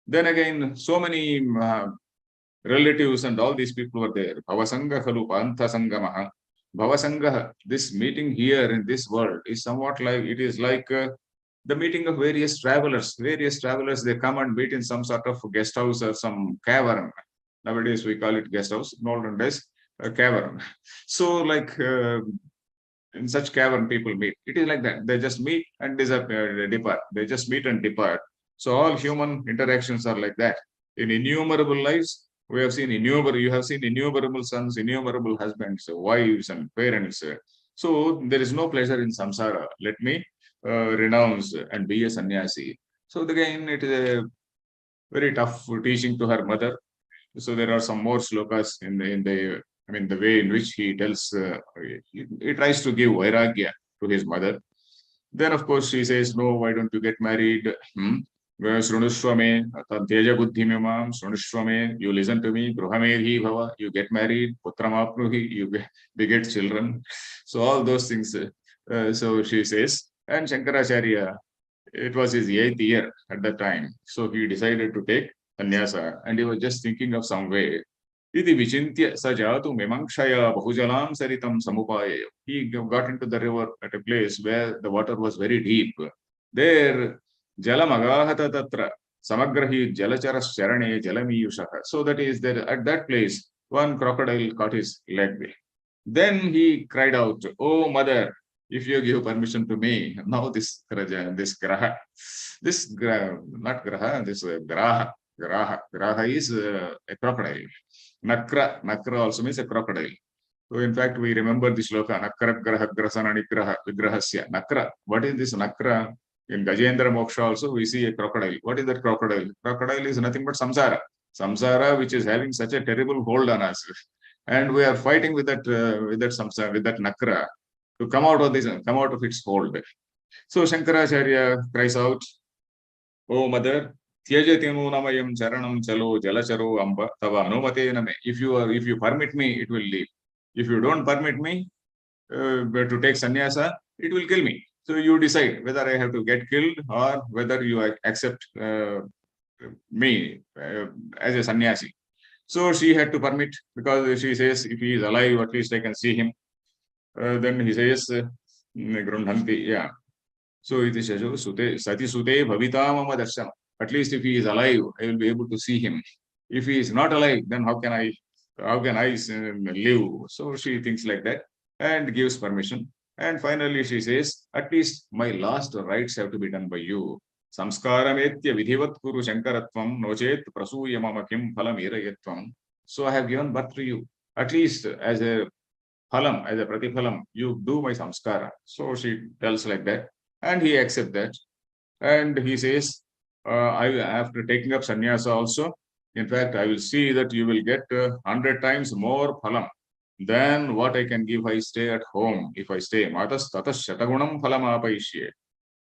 Then again, so many relatives and all these people were there. Bhavasanga khalu pantha sangamaha. Bhavasanga, this meeting here in this world is somewhat like, it is like the meeting of various travelers. Various travelers, they come and meet in some sort of guest house or some cavern. Nowadays we call it guest house. In olden days, a cavern. So like in such cavern people meet. It is like that. They just meet and depart. They just meet and depart. So all human interactions are like that. In innumerable lives, we have seen you have seen innumerable sons, innumerable husbands, wives and parents. So there is no pleasure in samsara. Let me renounce and be a sannyasi. So again, it is a very tough teaching to her mother. So there are some more slokas in the way in which he tells, he tries to give vairagya to his mother. Then, of course, she says, no, why don't you get married? Srunushwame, teja buddhimimam, srunushwame, you listen to me, gruhamedhi bhava, you get married, putramapnuhi, you beget children. So all those things. So she says, and Shankaracharya, it was his 8th year at that time. So he decided to take sannyasa, and he was just thinking of some way. Iti vichintya sajatu memangshaya bahujalam saritam samupaya. He got into the river at a place where the water was very deep. There, jalamagahata tatra samagrahi jalacharas charane jalamiyushaka. So that is there at that place, one crocodile caught his leg. Then he cried out, "Oh mother, if you give permission to me, now this graha is a crocodile. Nakra also means a crocodile. So in fact, we remember this shloka, Nakra graha grasana nigraha vigrahasya. Nakra, what is this nakra? In Gajendra Moksha also we see a crocodile. What is that crocodile? Crocodile is nothing but samsara. Samsara, which is having such a terrible hold on us. And we are fighting with that samsara, with that nakra, to come out of its hold. So Shankaracharya cries out, "Oh mother, Tyajatinunamyam charanam chalo jalacharo amba tava anumate name." If you permit me, it will leave. If you don't permit me to take sannyasa, it will kill me. So you decide whether I have to get killed or whether you accept me as a sannyasi. So she had to permit, because she says, if he is alive, at least I can see him. Then he says, Grundhanti, yeah. So it is Sati Sute Bhavita Mama Darshanam. At least if he is alive, I will be able to see him. If he is not alive, then how can I live? So she thinks like that and gives permission. And finally she says, at least my last rites have to be done by you. Samskarametya vidhivat kuru shankaratvam nochet prasuya mama kim phalam irayatvam. So I have given birth to you. At least as a phalam, as a pratiphalam, you do my samskara. So she tells like that. And he accepts that. And he says, after taking up sannyasa also, in fact, I will see that you will get 100 times more phalam. then what I can give, I stay at home. If I stay, matas tatas shatagunam phalam apaishye.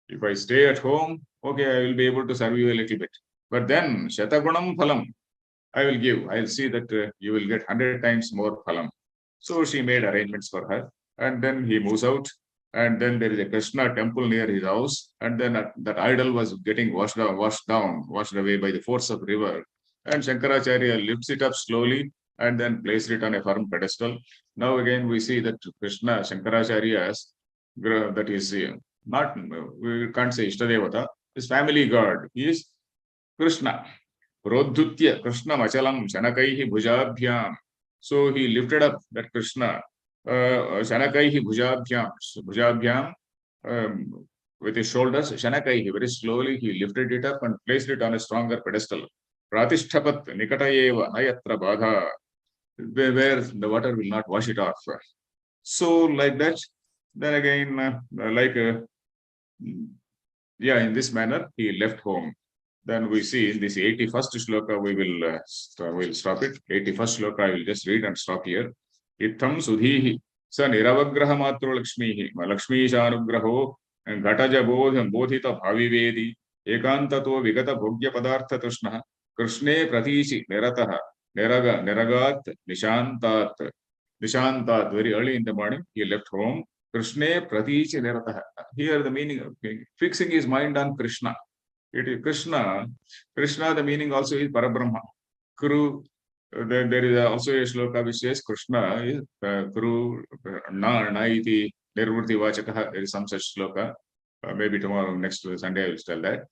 If I stay at home, okay, I will be able to serve you a little bit. But then shatagunam phalam, I will give. I'll see that you will get 100 times more phalam. So she made arrangements for her, and then he moves out. And then there is a Krishna temple near his house, and then that idol was getting washed away by the force of river. And Shankaracharya lifts it up slowly and then placed it on a firm pedestal. Now again we see that Krishna, Shankaracharya's, that is not, we can't say Ishtadevata, his family god is Krishna. Prodhutya Krishna Machalam Shanakaihi Bhujabhyam. So he lifted up that Krishna Shanakaihi Bhujabhyam with his shoulders, Shanakaihi, very slowly he lifted it up and placed it on a stronger pedestal. Pratishtapat Nikatayeva Nayatra Badha, where the water will not wash it off. So like that, then again, in this manner, he left home. Then we see in this 81st shloka, we will stop it. 81st shloka, I will just read and stop here. Itham sudhihi sa niravagraha matro lakshmihi lakshmishanugraho ghataja bodhita bhavivedi ekantato vigata bhogya padartha trishnaha krishne pratishi nirataha niragat nishantat. Very early in the morning, he left home. Krishne pratishi nirataha. Here the meaning of fixing his mind on Krishna. It is Krishna. Krishna, the meaning also is Parabrahma. Kuru, there is also a shloka which says Krishna is Kuru, Naiti, Nirvurti Vachakaha. There is some such shloka. Maybe tomorrow, next Sunday, I will tell that.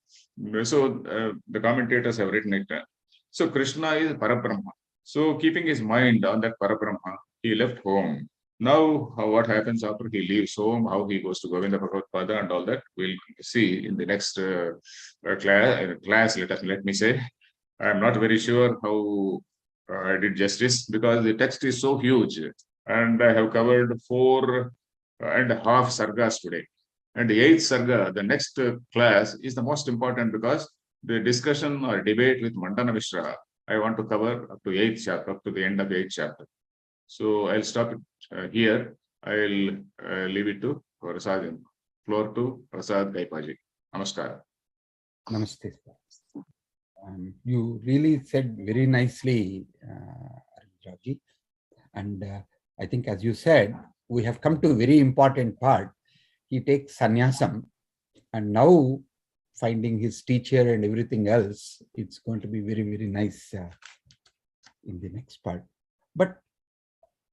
So the commentators have written it. So Krishna is Parabrahma. So keeping his mind on that Parabrahma, he left home. Now, what happens after he leaves home, how he goes to Govinda Bhagavadpada and all that, we'll see in the next class, let me say. I'm not very sure how I did justice because the text is so huge and I have covered 4.5 sargas today. And the 8th sarga, the next class, is the most important because the discussion or debate with Mandana Mishra, I want to cover up to 8th chapter, up to the end of 8th chapter. So I'll stop it here. I'll leave it to Prasad. Floor to Prasad Gaipaji. Namaskar. Namaste. You really said very nicely, Raji. And I think, as you said, we have come to a very important part. He takes sannyasam, and now finding his teacher and everything else, it's going to be very, very nice in the next part. But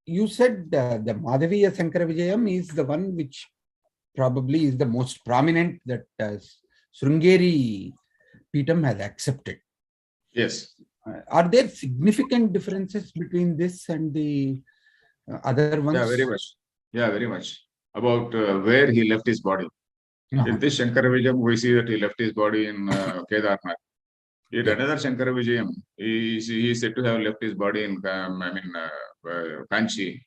you said the Madhaviya Shankara Vijayam is the one which probably is the most prominent that Sringeri Peetam has accepted. Yes. Are there significant differences between this and the other ones? Yeah, very much. Yeah, very much. About where he left his body. In this Shankara Vijayam, we see that he left his body in Kedarnath. In another Shankara Vijayam, he is said to have left his body in Kanchi.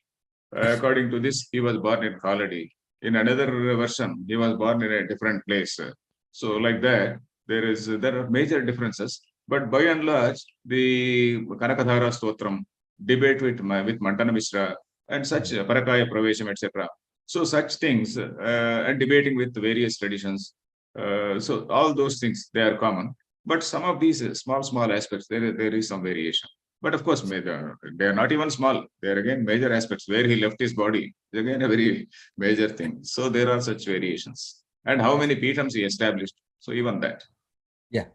According to this, he was born in Kaladi. In another version, he was born in a different place. So like that, there are major differences. But by and large, the Kanakadhara Stotram, debate with Mandana Mishra, and such Parakaya Pravesham, etc. So such things, and debating with various traditions. So all those things, they are common. But some of these small aspects, there is some variation. But of course, they are not even small. They are again major aspects. Where he left his body is again a very major thing. So there are such variations. And how many Peetams he established. So even that. Yeah.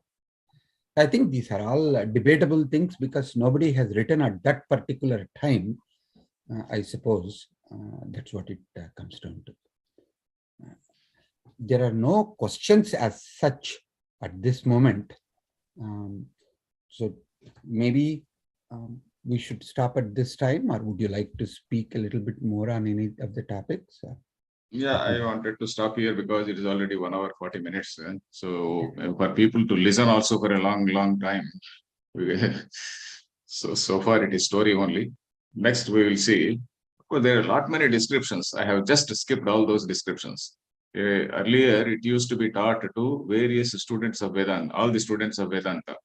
I think these are all debatable things because nobody has written at that particular time. I suppose that's what it comes down to. There are no questions as such at this moment. So maybe we should stop at this time, or would you like to speak a little bit more on any of the topics? Yeah, I wanted to stop here because it is already 1 hour, 40 minutes. So for people to listen also for a long time. So far it is story only. Next we will see. Well, there are many descriptions. I have just skipped all those descriptions. Earlier, it used to be taught to various students of Vedanta, all the students of Vedanta.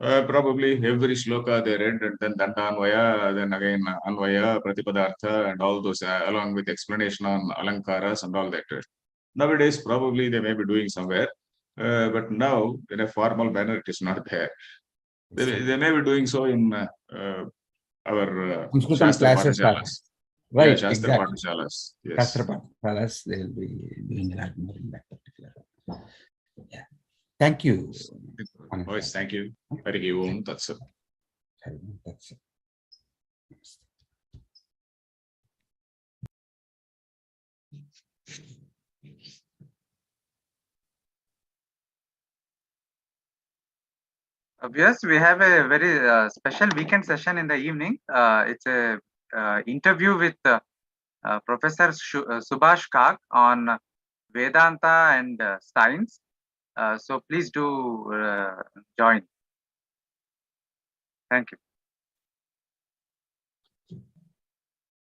Probably every shloka they read, and then Dandanvaya, then again Anvaya, Pratipadartha, and all those, along with explanation on Alankaras and all that. Nowadays, probably they may be doing somewhere, but now in a formal manner, it is not there. They may be doing so in our Sanskritam Shastra classes are, Paఠశాlas. right, Yeah, Shastra exactly. Paఠశాlas. Yes. Shastra Paఠశాlas, they will be doing a lot more in that particular. Yeah. Thank you. Boys, thank you. Hari Om Tat Sat. That's it. Yes, we have a very special weekend session in the evening. It's a interview with Professor Subhash Kak on Vedanta and science. So please do join. Thank you.